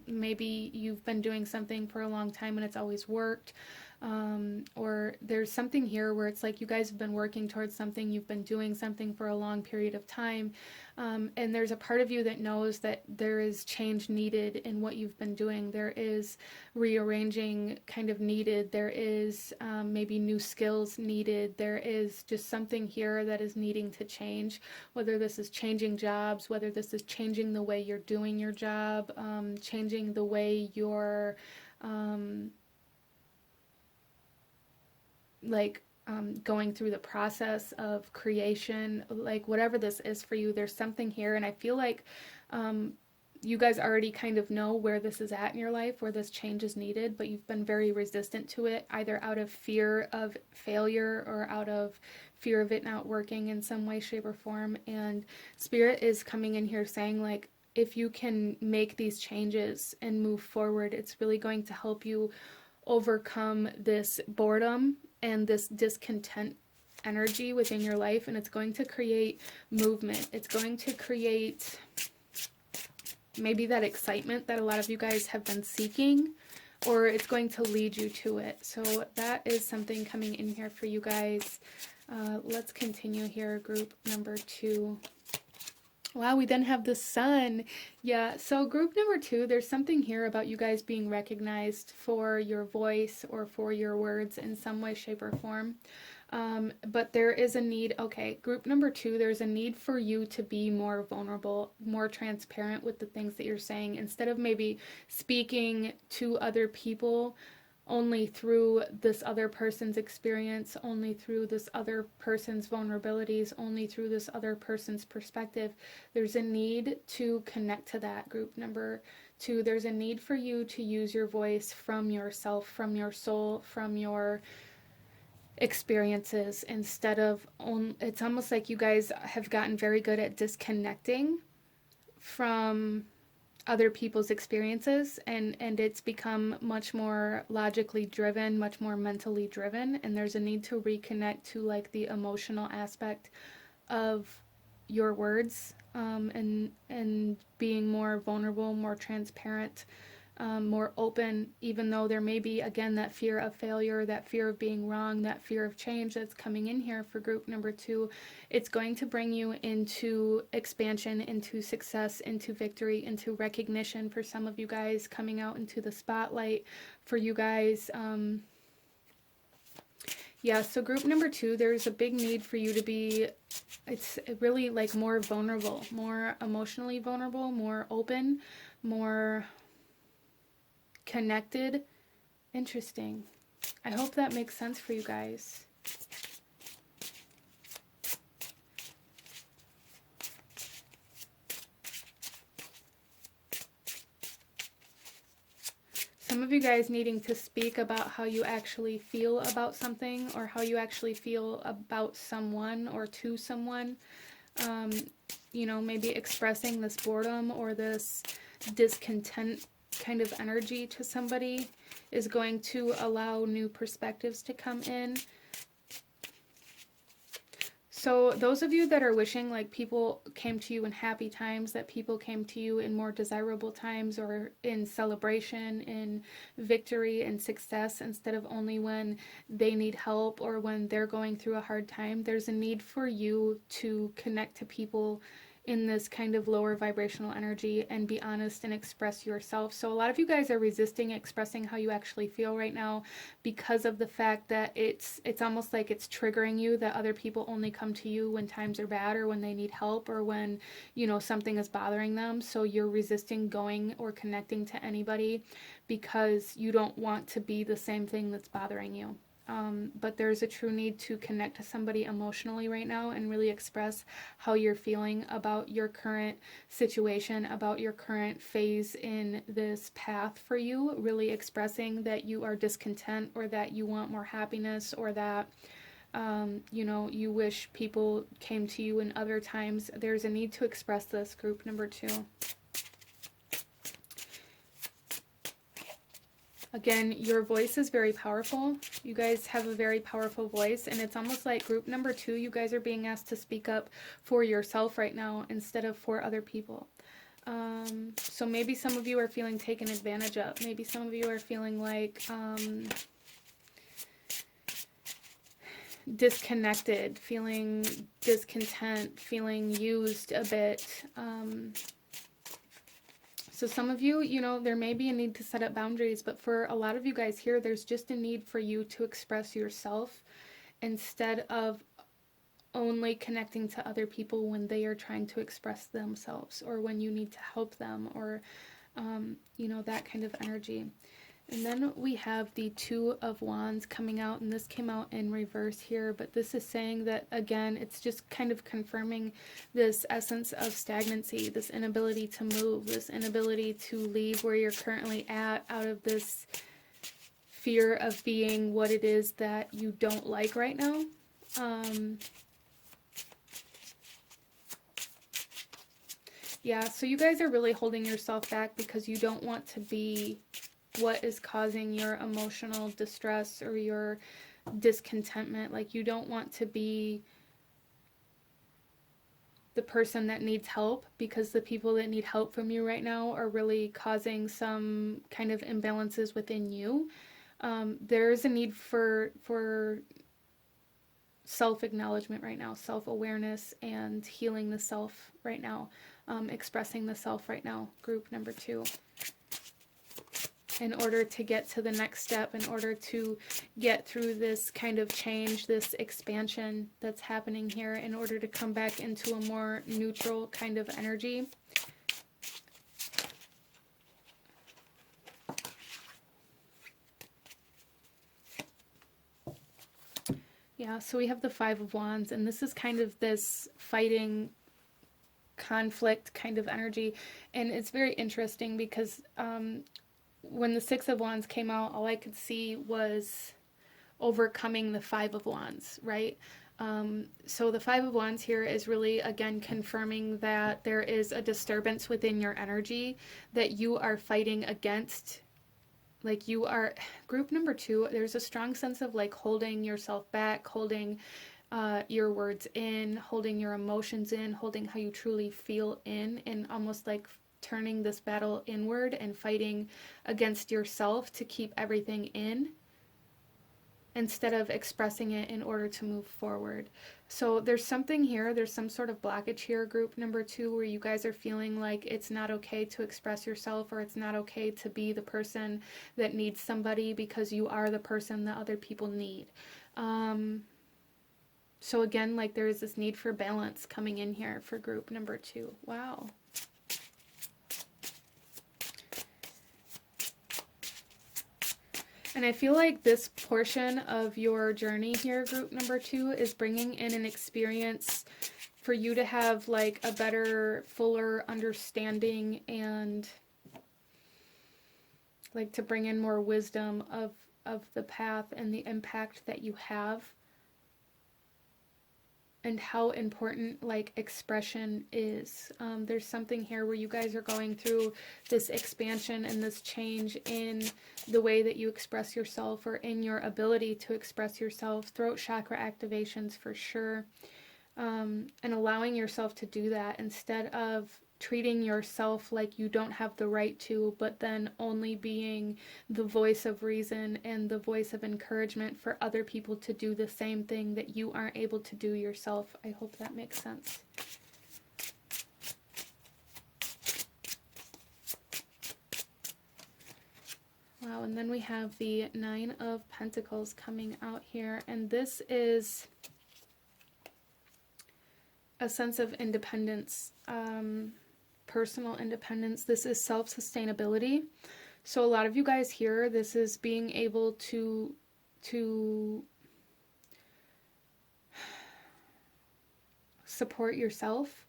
Maybe you've been doing something for a long time and it's always worked. Or there's something here where it's like you guys have been working towards something, you've been doing something for a long period of time, and there's a part of you that knows that there is change needed in what you've been doing. There is rearranging kind of needed. There is maybe new skills needed. There is just something here that is needing to change, whether this is changing jobs, whether this is changing the way you're doing your job, changing the way you're going through the process of creation, like whatever this is for you, there's something here. And I feel like you guys already kind of know where this is at in your life, where this change is needed, but you've been very resistant to it, either out of fear of failure or out of fear of it not working in some way, shape, or form. And Spirit is coming in here saying, like, if you can make these changes and move forward, it's really going to help you overcome this boredom and this discontent energy within your life, and it's going to create movement. It's going to create maybe that excitement that a lot of you guys have been seeking, or it's going to lead you to it. So that is something coming in here for you guys. Let's continue here, group number 2. Wow, we then have the sun. Yeah, so group number 2, there's something here about you guys being recognized for your voice or for your words in some way, shape, or form. But there is a need, okay, group number 2, there's a need for you to be more vulnerable, more transparent with the things that you're saying, instead of maybe speaking to other people only through this other person's experience, only through this other person's vulnerabilities, only through this other person's perspective. There's a need to connect to that, group number 2. There's a need for you to use your voice from yourself, from your soul, from your experiences, instead of it's almost like you guys have gotten very good at disconnecting from other people's experiences, and it's become much more logically driven, much more mentally driven, and there's a need to reconnect to like the emotional aspect of your words, and being more vulnerable, more transparent, more open, even though there may be, again, that fear of failure, that fear of being wrong, that fear of change that's coming in here for group number 2. It's going to bring you into expansion, into success, into victory, into recognition for some of you guys, coming out into the spotlight for you guys. Yeah, so group number 2, there's a big need for you to be, it's really like more vulnerable, more emotionally vulnerable, more open, more connected. Interesting. I hope that makes sense for you guys. Some of you guys needing to speak about how you actually feel about something, or how you actually feel about someone or to someone. You know, maybe expressing this boredom or this discontent kind of energy to somebody is going to allow new perspectives to come in. So those of you that are wishing like people came to you in happy times, that people came to you in more desirable times, or in celebration, in victory and success, instead of only when they need help or when they're going through a hard time, there's a need for you to connect to people in this kind of lower vibrational energy and be honest and express yourself. So a lot of you guys are resisting expressing how you actually feel right now because of the fact that it's almost like it's triggering you that other people only come to you when times are bad, or when they need help, or when, you know, something is bothering them. So you're resisting going or connecting to anybody because you don't want to be the same thing that's bothering you. But there's a true need to connect to somebody emotionally right now and really express how you're feeling about your current situation, about your current phase in this path for you, really expressing that you are discontent, or that you want more happiness, or that you know, you wish people came to you in other times. There's a need to express this, group number 2. Again, your voice is very powerful. You guys have a very powerful voice, and it's almost like group number 2, you guys are being asked to speak up for yourself right now instead of for other people. So maybe some of you are feeling taken advantage of. Maybe some of you are feeling like disconnected, feeling discontent, feeling used a bit. So some of you, you know, there may be a need to set up boundaries, but for a lot of you guys here, there's just a need for you to express yourself instead of only connecting to other people when they are trying to express themselves, or when you need to help them, or, you know, that kind of energy. And then we have the 2 of Wands coming out, and this came out in reverse here, but this is saying that, again, it's just kind of confirming this essence of stagnancy, this inability to move, this inability to leave where you're currently at, out of this fear of being what it is that you don't like right now. Yeah, so you guys are really holding yourself back because you don't want to be what is causing your emotional distress or your discontentment. Like, you don't want to be the person that needs help, because the people that need help from you right now are really causing some kind of imbalances within you. There's a need for self-acknowledgement right now, self-awareness, and healing the self right now, expressing the self right now, group number 2. In order to get to the next step, in order to get through this kind of change, this expansion that's happening here, in order to come back into a more neutral kind of energy. Yeah, so we have the 5 of Wands, and this is kind of this fighting, conflict kind of energy. And it's very interesting because when the 6 of Wands came out, all I could see was overcoming the 5 of Wands, right? So the 5 of Wands here is really, again, confirming that there is a disturbance within your energy that you are fighting against. Like, you are, group number 2, there's a strong sense of like holding yourself back, holding your words in, holding your emotions in, holding how you truly feel in, and almost like turning this battle inward and fighting against yourself to keep everything in instead of expressing it in order to move forward. So there's something here, there's some sort of blockage here, group number 2, where you guys are feeling like it's not okay to express yourself, or it's not okay to be the person that needs somebody, because you are the person that other people need. So again, like, there is this need for balance coming in here for group number 2. Wow. And I feel like this portion of your journey here, group number 2, is bringing in an experience for you to have like a better, fuller understanding, and like to bring in more wisdom of the path and the impact that you have, and how important like expression is. There's something here where you guys are going through this expansion and this change in the way that you express yourself, or in your ability to express yourself. Throat chakra activations for sure. and allowing yourself to do that instead of treating yourself like you don't have the right to, but then only being the voice of reason and the voice of encouragement for other people to do the same thing that you aren't able to do yourself. I hope that makes sense. Wow, and then we have the Nine of Pentacles coming out here, and this is a sense of independence, personal independence. This is self-sustainability. So a lot of you guys here, this is being able to support yourself,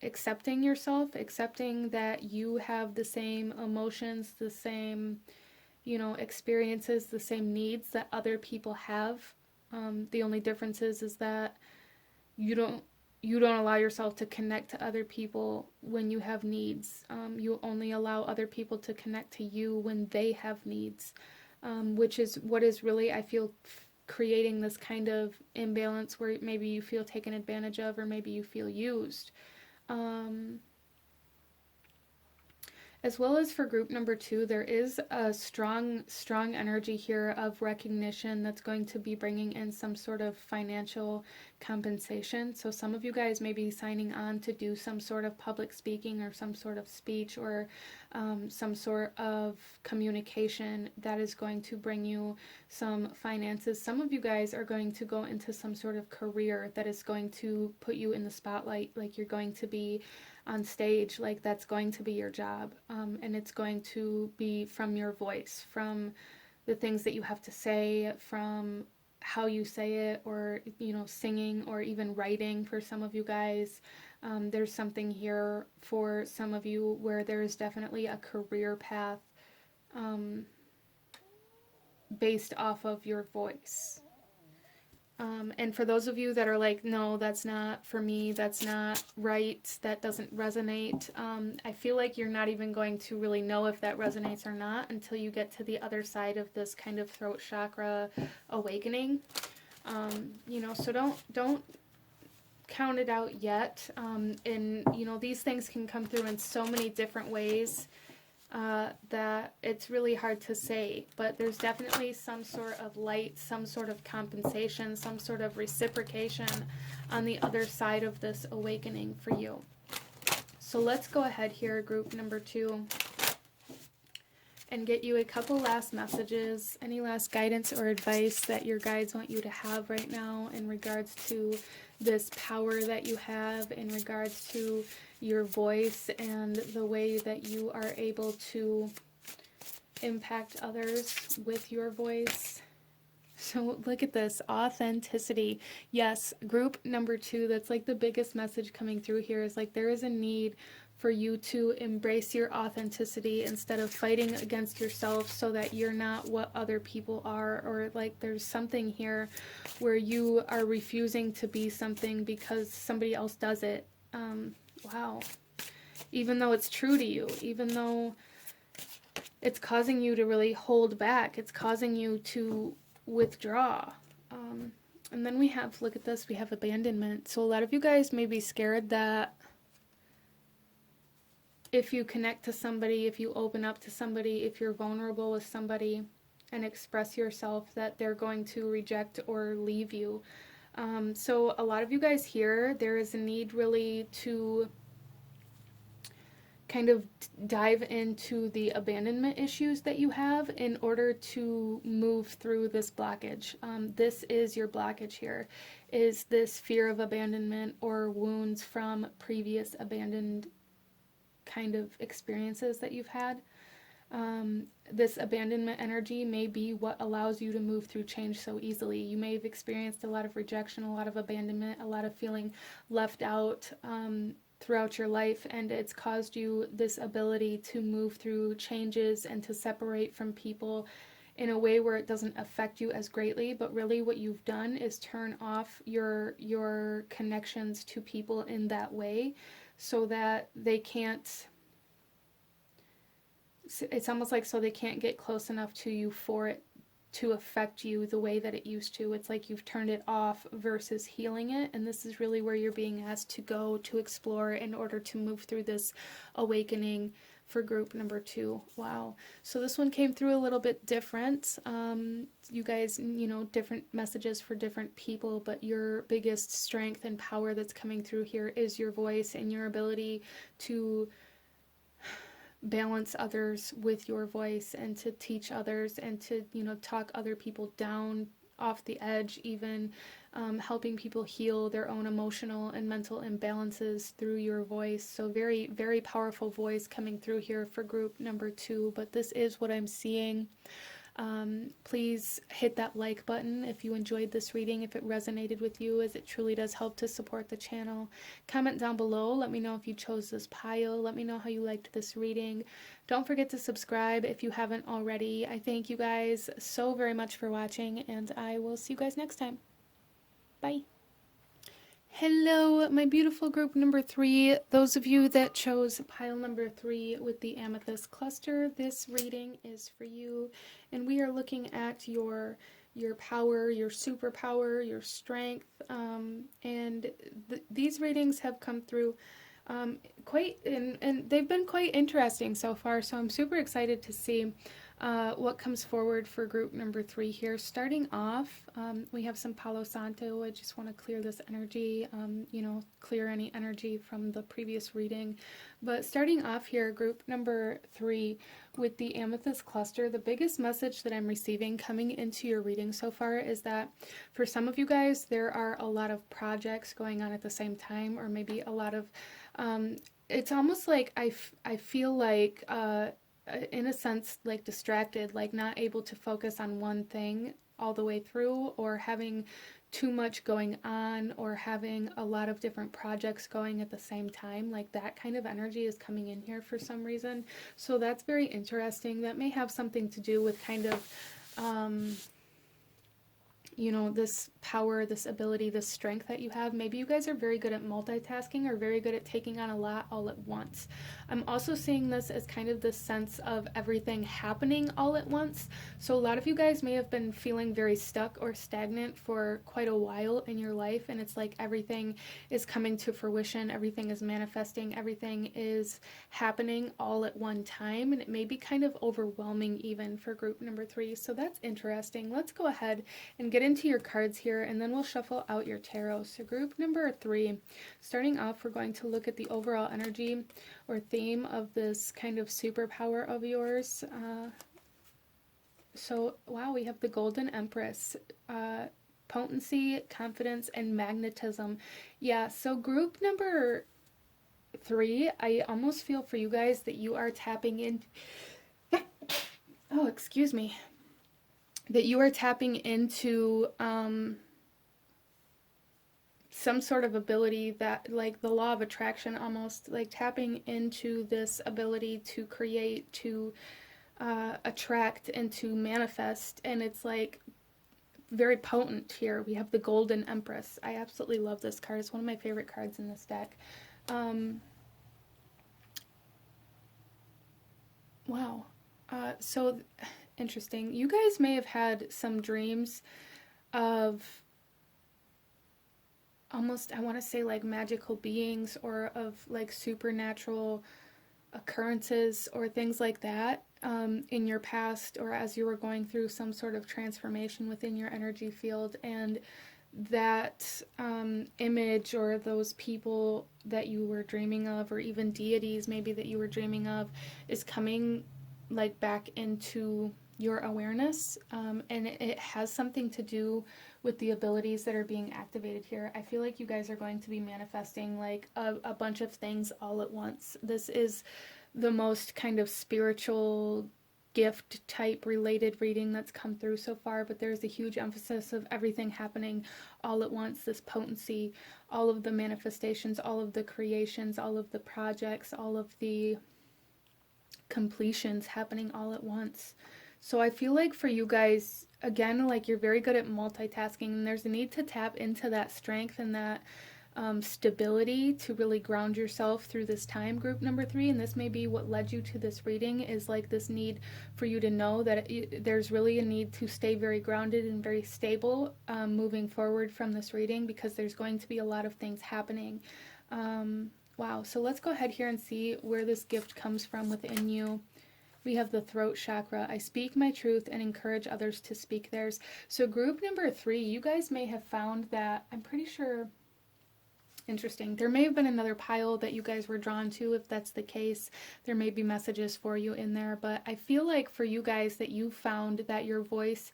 accepting yourself, accepting that you have the same emotions, the same, experiences, the same needs that other people have. The only difference is that you don't allow yourself to connect to other people when you have needs. You only allow other people to connect to you when they have needs, which is what is really, I feel, creating this kind of imbalance where maybe you feel taken advantage of, or maybe you feel used. As well as for group number 2, there is a strong energy here of recognition that's going to be bringing in some sort of financial compensation. So some of you guys may be signing on to do some sort of public speaking or some sort of speech or some sort of communication that is going to bring you some finances. Some of you guys are going to go into some sort of career that is going to put you in the spotlight, like you're going to be on stage, like that's going to be your job, and it's going to be from your voice, from the things that you have to say, from how you say it, or singing, or even writing for some of you guys. There's something here for some of you where there is definitely a career path based off of your voice. And for those of you that are like, no, that's not for me, that's not right, that doesn't resonate, I feel like you're not even going to really know if that resonates or not until you get to the other side of this kind of throat chakra awakening. So don't count it out yet. And these things can come through in so many different ways that it's really hard to say, but there's definitely some sort of light, some sort of compensation, some sort of reciprocation on the other side of this awakening for you. So let's go ahead here, group number 2, and get you a couple last messages, any last guidance or advice that your guides want you to have right now in regards to this power that you have, in regards to your voice and the way that you are able to impact others with your voice. So look at this, authenticity. Yes, group number 2, that's like the biggest message coming through here, is like there is a need for you to embrace your authenticity instead of fighting against yourself so that you're not what other people are, or like there's something here where you are refusing to be something because somebody else does it. Wow. Even though it's true to you, even though it's causing you to really hold back, it's causing you to withdraw. And then we have, look at this, we have abandonment. So a lot of you guys may be scared that if you connect to somebody, if you open up to somebody, if you're vulnerable with somebody and express yourself, that they're going to reject or leave you. So a lot of you guys here, there is a need really to kind of dive into the abandonment issues that you have in order to move through this blockage. This is your blockage here, is this fear of abandonment or wounds from previous abandoned kind of experiences that you've had. This abandonment energy may be what allows you to move through change so easily. You may have experienced a lot of rejection, a lot of abandonment, a lot of feeling left out throughout your life, and it's caused you this ability to move through changes and to separate from people in a way where it doesn't affect you as greatly, but really what you've done is turn off your connections to people in that way so that they can't, it's almost like so they can't get close enough to you for it to affect you the way that it used to. It's like you've turned it off versus healing it, and this is really where you're being asked to go to explore in order to move through this awakening for group number 2. Wow. So this one came through a little bit different. You guys, different messages for different people, but your biggest strength and power that's coming through here is your voice and your ability to balance others with your voice and to teach others and to, talk other people down off the edge, even helping people heal their own emotional and mental imbalances through your voice. So very, very powerful voice coming through here for group number 2, but this is what I'm seeing. Please hit that like button if you enjoyed this reading, if it resonated with you, as it truly does help to support the channel. Comment down below, let me know if you chose this pile, let me know how you liked this reading. Don't forget to subscribe if you haven't already. I thank you guys so very much for watching, and I will see you guys next time. Bye. Hello, my beautiful group number 3. Those of you that chose pile number 3 with the amethyst cluster, this reading is for you. And we are looking at your power, your superpower, your strength. These readings have come through and they've been quite interesting so far. So I'm super excited to see what comes forward for group number 3 here. Starting off, we have some Palo Santo. I just want to clear this energy, clear any energy from the previous reading. But starting off here, group number 3 with the amethyst cluster, the biggest message that I'm receiving coming into your reading so far is that for some of you guys, there are a lot of projects going on at the same time, or maybe a lot of, it's almost like I feel like, in a sense, like distracted, like not able to focus on one thing all the way through, or having too much going on, or having a lot of different projects going at the same time. Like that kind of energy is coming in here for some reason. So that's very interesting. That may have something to do with kind of this power, this ability, this strength that you have. Maybe you guys are very good at multitasking or very good at taking on a lot all at once. I'm also seeing this as kind of this sense of everything happening all at once. So a lot of you guys may have been feeling very stuck or stagnant for quite a while in your life, and it's like everything is coming to fruition, everything is manifesting, everything is happening all at one time, and it may be kind of overwhelming even for group number 3. So that's interesting. Let's go ahead and get into your cards here, and then we'll shuffle out your tarot. So group number 3, starting off, we're going to look at the overall energy or theme of this kind of superpower of yours. So wow, we have the Golden Empress, potency, confidence, and magnetism. Yeah, so group number 3, I almost feel for you guys that you are tapping in. Oh, excuse me. That you are tapping into some sort of ability that, like the law of attraction, almost like tapping into this ability to create, to attract, and to manifest. And it's like very potent here. We have the Golden Empress. I absolutely love this card. It's one of my favorite cards in this deck. Wow. So interesting. You guys may have had some dreams of almost, I want to say, like magical beings, or of like supernatural occurrences or things like that in your past, or as you were going through some sort of transformation within your energy field. And that image, or those people that you were dreaming of, or even deities maybe that you were dreaming of, is coming like back into your awareness, and it has something to do with the abilities that are being activated here. I feel like you guys are going to be manifesting like a bunch of things all at once. This is the most kind of spiritual gift type related reading that's come through so far, but there's a huge emphasis of everything happening all at once, this potency, all of the manifestations, all of the creations, all of the projects, all of the completions happening all at once. So I feel like for you guys, again, like you're very good at multitasking, and there's a need to tap into that strength and that stability to really ground yourself through this time, group number 3. And this may be what led you to this reading, is like this need for you to know that there's really a need to stay very grounded and very stable moving forward from this reading, because there's going to be a lot of things happening. Wow, so let's go ahead here and see where this gift comes from within you. We have the throat chakra. I speak my truth and encourage others to speak theirs. So group number 3, you guys may have found that, I'm pretty sure, interesting, there may have been another pile that you guys were drawn to. If that's the case, there may be messages for you in there, but I feel like for you guys that you found that your voice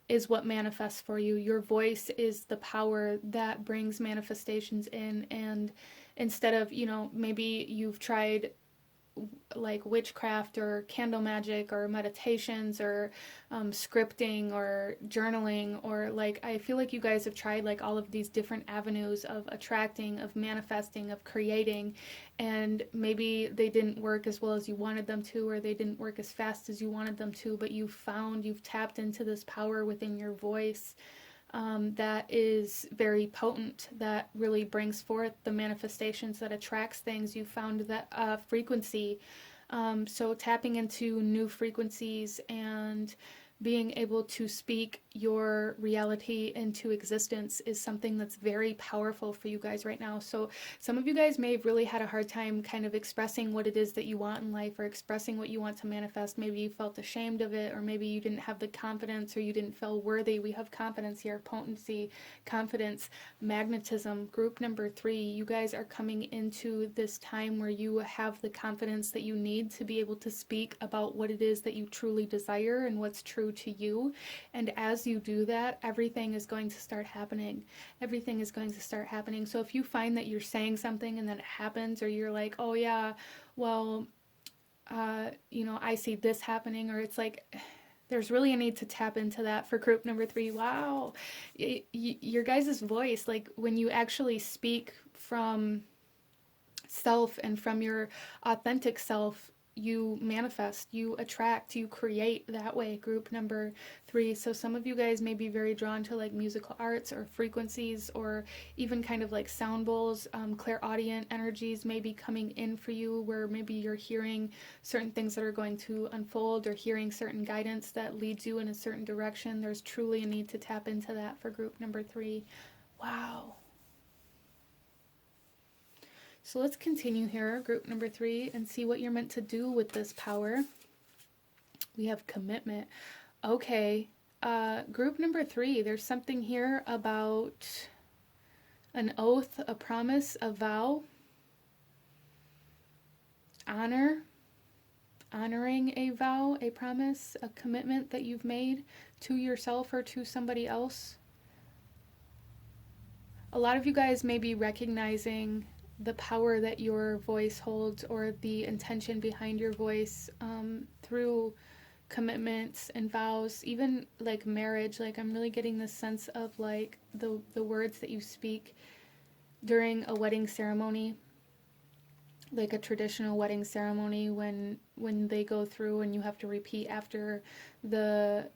is what manifests for you. Your voice is the power that brings manifestations in. And instead of, maybe you've tried like witchcraft or candle magic or meditations or scripting or journaling, or like, I feel like you guys have tried like all of these different avenues of attracting, of manifesting, of creating, and maybe they didn't work as well as you wanted them to, or they didn't work as fast as you wanted them to, but you've tapped into this power within your voice that is very potent, that really brings forth the manifestations, that attracts things. You found that frequency. So tapping into new frequencies and being able to speak your reality into existence is something that's very powerful for you guys right now. So some of you guys may have really had a hard time kind of expressing what it is that you want in life, or expressing what you want to manifest. Maybe you felt ashamed of it, or maybe you didn't have the confidence, or you didn't feel worthy. We have confidence here, potency, confidence, magnetism. Group number 3, you guys are coming into this time where you have the confidence that you need to be able to speak about what it is that you truly desire and what's true to you. And as you do that, everything is going to start happening. Everything is going to start happening. So if you find that you're saying something and then it happens, or you're like, oh yeah, well, I see this happening, or it's like, there's really a need to tap into that for group number 3. Wow. Your guys' voice, like when you actually speak from self and from your authentic self, you manifest, you attract, you create that way, group number 3. So some of you guys may be very drawn to like musical arts or frequencies, or even kind of like sound bowls. Clairaudient energies may be coming in for you, where maybe you're hearing certain things that are going to unfold, or hearing certain guidance that leads you in a certain direction. There's truly a need to tap into that for group number 3. Wow. So let's continue here, group number 3, and see what you're meant to do with this power. We have commitment. Okay, group number 3, there's something here about an oath, a promise, a vow, honoring a vow, a promise, a commitment that you've made to yourself or to somebody else. A lot of you guys may be recognizing the power that your voice holds, or the intention behind your voice, through commitments and vows, even like marriage. Like I'm really getting this sense of like the words that you speak during a wedding ceremony, like a traditional wedding ceremony, when they go through and you have to repeat after the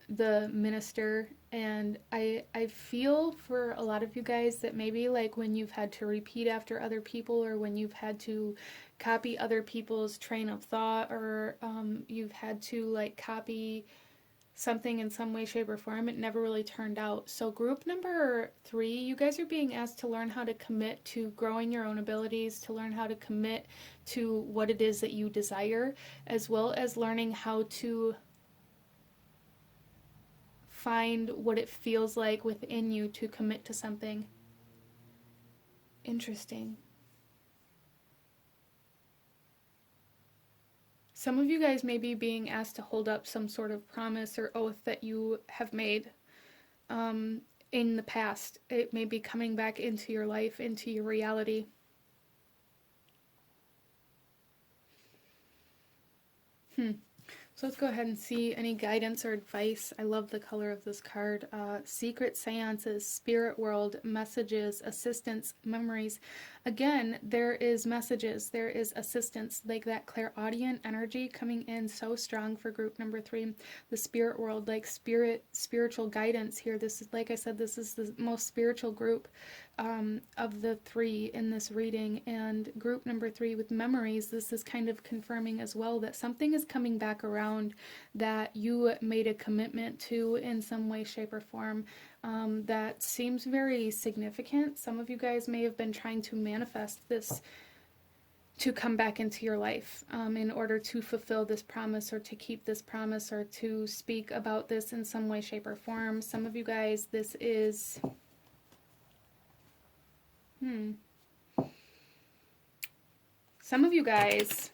minister. And I feel for a lot of you guys that maybe like when you've had to repeat after other people, or when you've had to copy other people's train of thought, or you've had to like copy something in some way, shape, or form, it never really turned out. So group number 3, you guys are being asked to learn how to commit to growing your own abilities, to learn how to commit to what it is that you desire, as well as learning how to find what it feels like within you to commit to something. Interesting. Some of you guys may be being asked to hold up some sort of promise or oath that you have made in the past. It may be coming back into your life, into your reality. So let's go ahead and see any guidance or advice. I love the color of this card. Secret seances, spirit world, messages, assistance, memories. Again, there is messages, there is assistance, like that clairaudient energy coming in so strong for group number 3. The spirit world, like spiritual guidance here. This is, like I said, this is the most spiritual group of the three in this reading, and group number three with memories, this is kind of confirming as well that something is coming back around that you made a commitment to in some way, shape, or form, that seems very significant. Some of you guys may have been trying to manifest this to come back into your life in order to fulfill this promise, or to keep this promise, or to speak about this in some way, shape, or form. Some of you guys, this is some of you guys,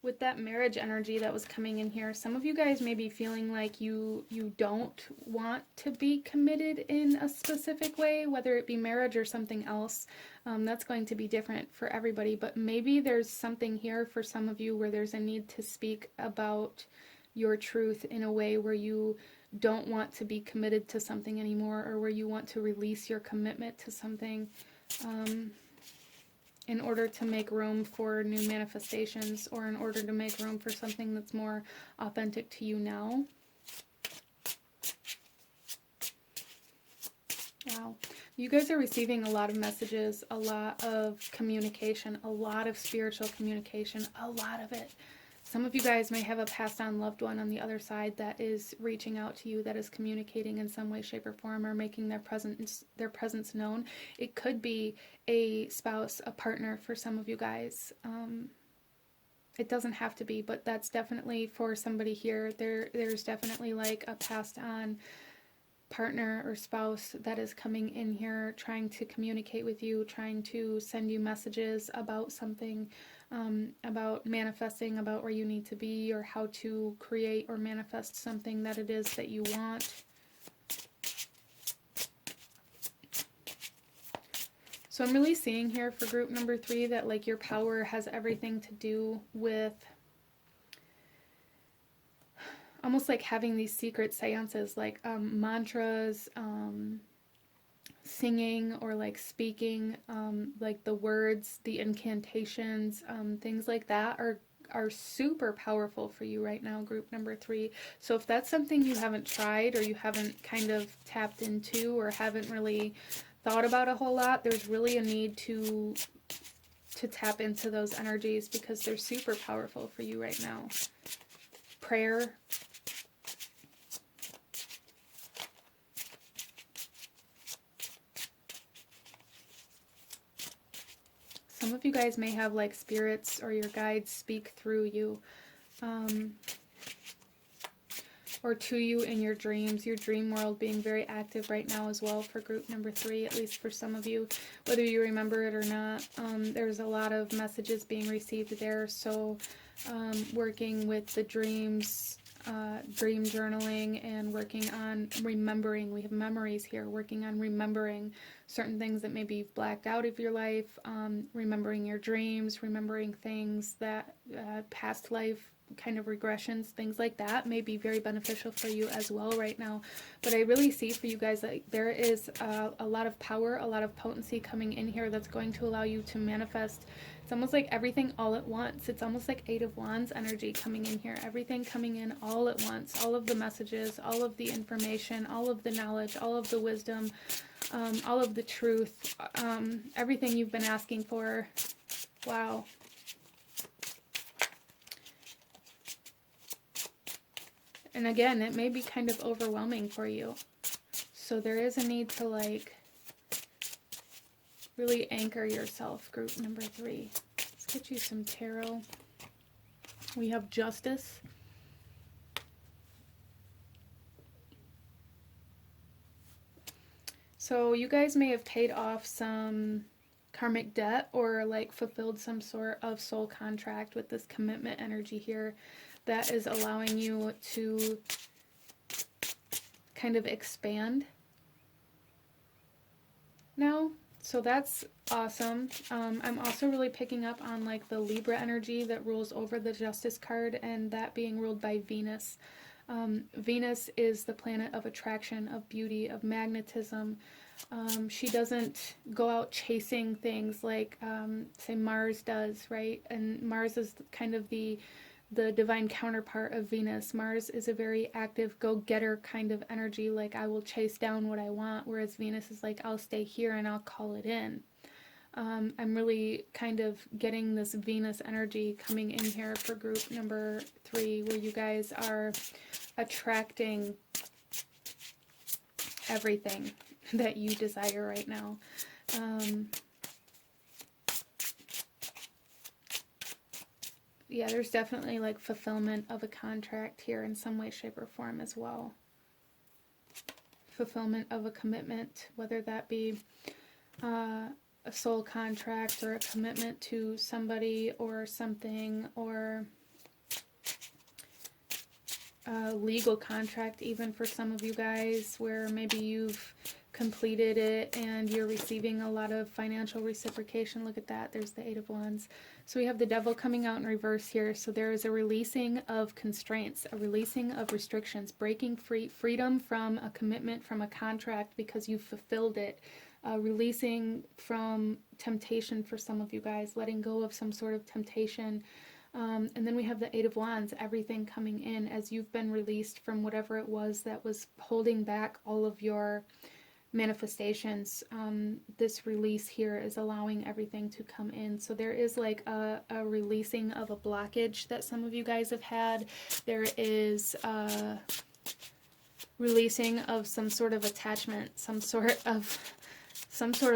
with that marriage energy that was coming in here, some of you guys may be feeling like you don't want to be committed in a specific way, whether it be marriage or something else. That's going to be different for everybody, but maybe there's something here for some of you where there's a need to speak about your truth in a way where you don't want to be committed to something anymore, or where you want to release your commitment to something in order to make room for new manifestations, or in order to make room for something that's more authentic to you now. Wow. You guys are receiving a lot of messages, a lot of communication, a lot of spiritual communication, a lot of it. Some of you guys may have a passed on loved one on the other side that is reaching out to you, that is communicating in some way, shape, or form, or making their presence known. It could be a spouse, a partner for some of you guys. It doesn't have to be, but that's definitely for somebody here. There's definitely like a passed on partner or spouse that is coming in here, trying to communicate with you, trying to send you messages about something, about manifesting, about where you need to be, or how to create or manifest something that it is that you want. So I'm really seeing here for group number three that like your power has everything to do with almost like having these secret seances, like mantras, singing, or like speaking, like the words, the incantations, things like that are super powerful for you right now, group number three. So if that's something you haven't tried, or you haven't kind of tapped into, or haven't really thought about a whole lot, there's really a need to tap into those energies, because they're super powerful for you right now. Prayer. Some of you guys may have like spirits or your guides speak through you, or to you in your dreams. Your dream world being very active right now as well for group number three, at least for some of you, whether you remember it or not. There's a lot of messages being received there. So working with the dreams, dream journaling, and working on remembering. We have memories here, working on remembering certain things that maybe you've blacked out of your life, remembering your dreams, remembering things that past life kind of regressions, things like that may be very beneficial for you as well right now. But I really see for you guys that there is a lot of power, a lot of potency coming in here that's going to allow you to manifest. It's almost like everything all at once. It's almost like Eight of Wands energy coming in here. Everything coming in all at once. All of the messages, all of the information, all of the knowledge, all of the wisdom, all of the truth, everything you've been asking for. Wow. And again, it may be kind of overwhelming for you. So there is a need to like really anchor yourself, group number three. Let's get you some tarot. We have Justice. So you guys may have paid off some karmic debt, or like fulfilled some sort of soul contract with this commitment energy here that is allowing you to kind of expand now. So that's awesome. I'm also really picking up on like the Libra energy that rules over the Justice card, and that being ruled by Venus. Venus is the planet of attraction, of beauty, of magnetism. She doesn't go out chasing things like, say, Mars does, right? And Mars is kind of the the divine counterpart of Venus. Mars is a very active go-getter kind of energy, like I will chase down what I want, whereas Venus is like I'll stay here and I'll call it in. I'm really kind of getting this Venus energy coming in here for group number 3, where you guys are attracting everything that you desire right now. Yeah, there's definitely like fulfillment of a contract here in some way, shape, or form as well. Fulfillment of a commitment, whether that be a soul contract or a commitment to somebody or something, or a legal contract even for some of you guys, where maybe you've completed it and you're receiving a lot of financial reciprocation. Look at that, there's the 8 of Wands. So we have the Devil coming out in reverse here. So there is a releasing of constraints, a releasing of restrictions, breaking free, freedom from a commitment, from a contract because you fulfilled it. Releasing from temptation for some of you guys, letting go of some sort of temptation. And then we have the 8 of Wands, everything coming in as you've been released from whatever it was that was holding back all of your manifestations. This release here is allowing everything to come in. So there is like a releasing of a blockage that some of you guys have had. There is a releasing of some sort of attachment, some sort of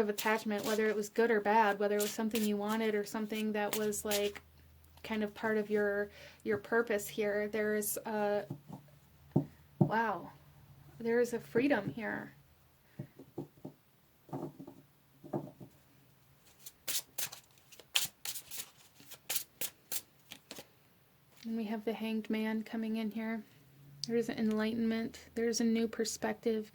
attachment, whether it was good or bad, whether it was something you wanted or something that was like kind of part of your purpose here. There's wow, there is a freedom here. And we have the Hanged Man coming in here. There's enlightenment. There's a new perspective.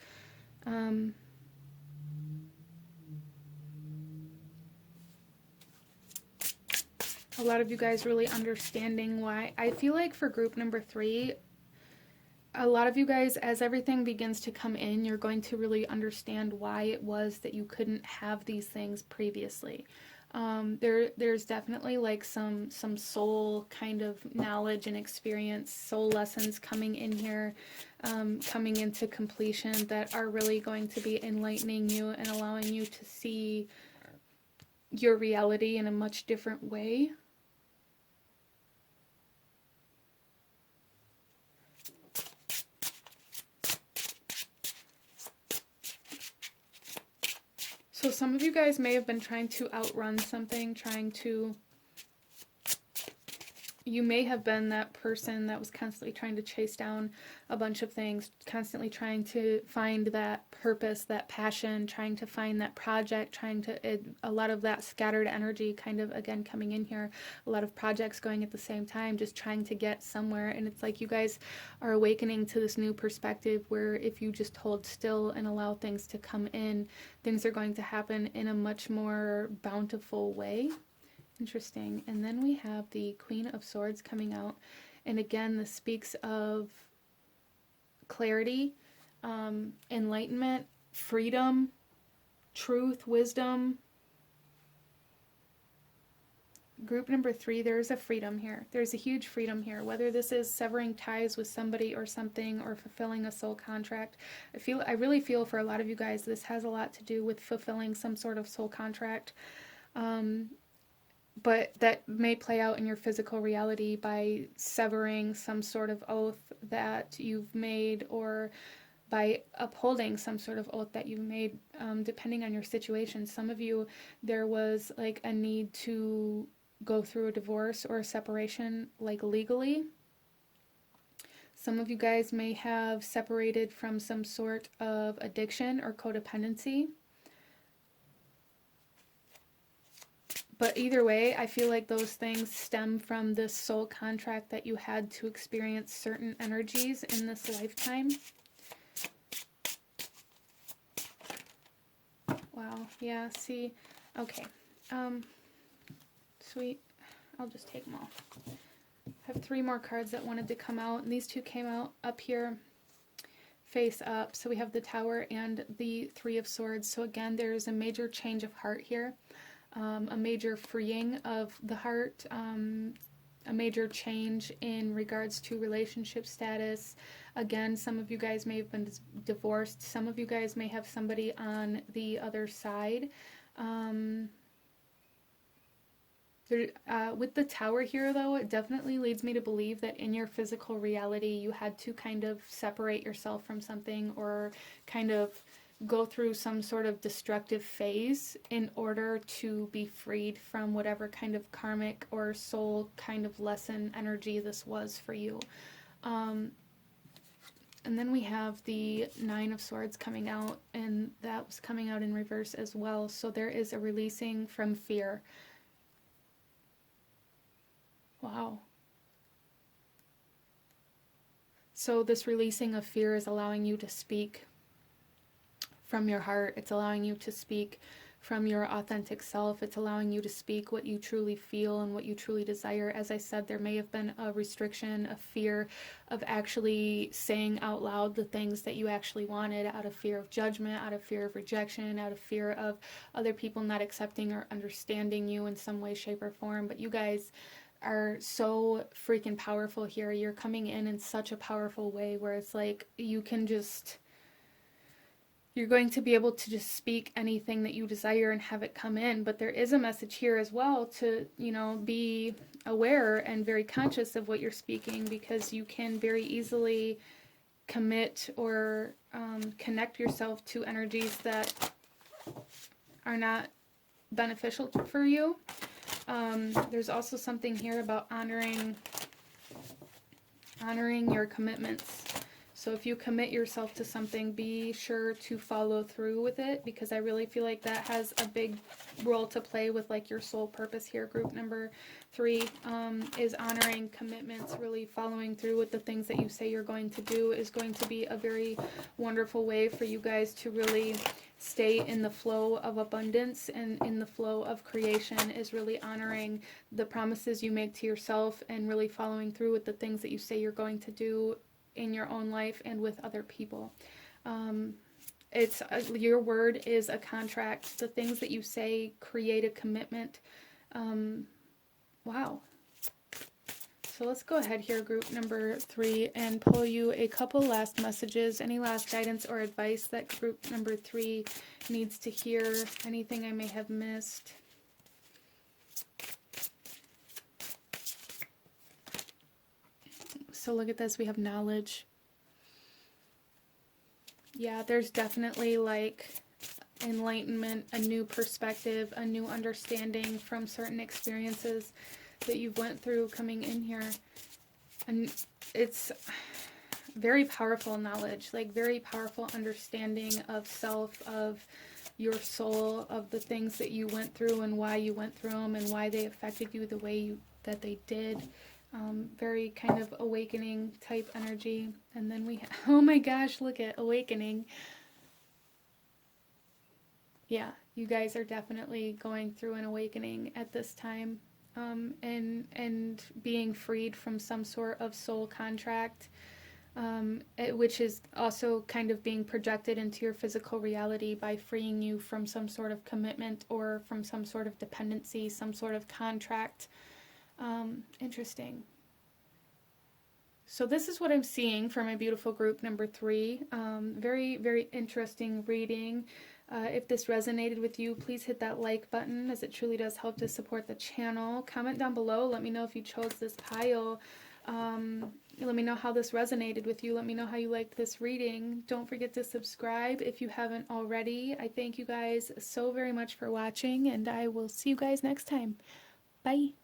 A lot of you guys really understanding why. I feel like for group number 3, a lot of you guys, as everything begins to come in, you're going to really understand why it was that you couldn't have these things previously. There's definitely like some soul kind of knowledge and experience, soul lessons coming in here, coming into completion, that are really going to be enlightening you and allowing you to see your reality in a much different way. So some of you guys may have been trying to outrun something, you may have been that person that was constantly trying to chase down a bunch of things, constantly trying to find that purpose, that passion, trying to find that project, a lot of that scattered energy kind of, again, coming in here, a lot of projects going at the same time, just trying to get somewhere. And it's like you guys are awakening to this new perspective where if you just hold still and allow things to come in, things are going to happen in a much more bountiful way. Interesting. And then we have the Queen of Swords coming out. And again, this speaks of clarity, enlightenment, freedom, truth, wisdom. Group number 3, there's a freedom here. There's a huge freedom here. Whether this is severing ties with somebody or something, or fulfilling a soul contract. I really feel for a lot of you guys, this has a lot to do with fulfilling some sort of soul contract. But that may play out in your physical reality by severing some sort of oath that you've made, or by upholding some sort of oath that you've made, depending on your situation. Some of you, there was like a need to go through a divorce or a separation, like legally. Some of you guys may have separated from some sort of addiction or codependency. But either way, I feel like those things stem from this soul contract that you had to experience certain energies in this lifetime. Wow, yeah, see, okay. Sweet, I'll just take them all. I have 3 more cards that wanted to come out, and these 2 came out up here, face up. So we have the Tower and the 3 of Swords. So again, there's a major change of heart here. A major freeing of the heart, a major change in regards to relationship status. Again, some of you guys may have been divorced. Some of you guys may have somebody on the other side. With the Tower here, though, it definitely leads me to believe that in your physical reality, you had to kind of separate yourself from something, or kind of go through some sort of destructive phase in order to be freed from whatever kind of karmic or soul kind of lesson energy this was for you. And then we have the Nine of Swords coming out, and that was coming out in reverse as well. So there is a releasing from fear. Wow. So this releasing of fear is allowing you to speak from your heart. It's allowing you to speak from your authentic self. It's allowing you to speak what you truly feel and what you truly desire. As I said, there may have been a restriction, a fear of actually saying out loud the things that you actually wanted, out of fear of judgment, out of fear of rejection, out of fear of other people not accepting or understanding you in some way, shape, or form. But you guys are so freaking powerful here. You're coming in such a powerful way where it's like you can just... You're going to be able to just speak anything that you desire and have it come in. But there is a message here as well to, be aware and very conscious of what you're speaking, because you can very easily commit or connect yourself to energies that are not beneficial for you. There's also something here about honoring your commitments. So if you commit yourself to something, be sure to follow through with it, because I really feel like that has a big role to play with like your soul purpose here. Group number 3 is honoring commitments. Really following through with the things that you say you're going to do is going to be a very wonderful way for you guys to really stay in the flow of abundance and in the flow of creation. Is really honoring the promises you make to yourself and really following through with the things that you say you're going to do in your own life and with other people. Your word is a contract. The things that you say create a commitment. Wow. So let's go ahead here, group number 3, and pull you a couple last messages. Any last guidance or advice that group number 3 needs to hear? Anything I may have missed? So look at this, we have knowledge. Yeah, there's definitely like enlightenment, a new perspective, a new understanding from certain experiences that you've went through coming in here. And it's very powerful knowledge, like very powerful understanding of self, of your soul, of the things that you went through and why you went through them and why they affected you the way that they did. Very kind of awakening type energy. And then we oh my gosh, look at awakening. Yeah, you guys are definitely going through an awakening at this time, and being freed from some sort of soul contract, which is also kind of being projected into your physical reality by freeing you from some sort of commitment or from some sort of dependency, some sort of contract. Interesting. So this is what I'm seeing for my beautiful group number 3. Very, very interesting reading. If this resonated with you, please hit that like button, as it truly does help to support the channel. Comment down below. Let me know if you chose this pile. Let me know how this resonated with you. Let me know how you liked this reading. Don't forget to subscribe if you haven't already. I thank you guys so very much for watching, and I will see you guys next time. Bye.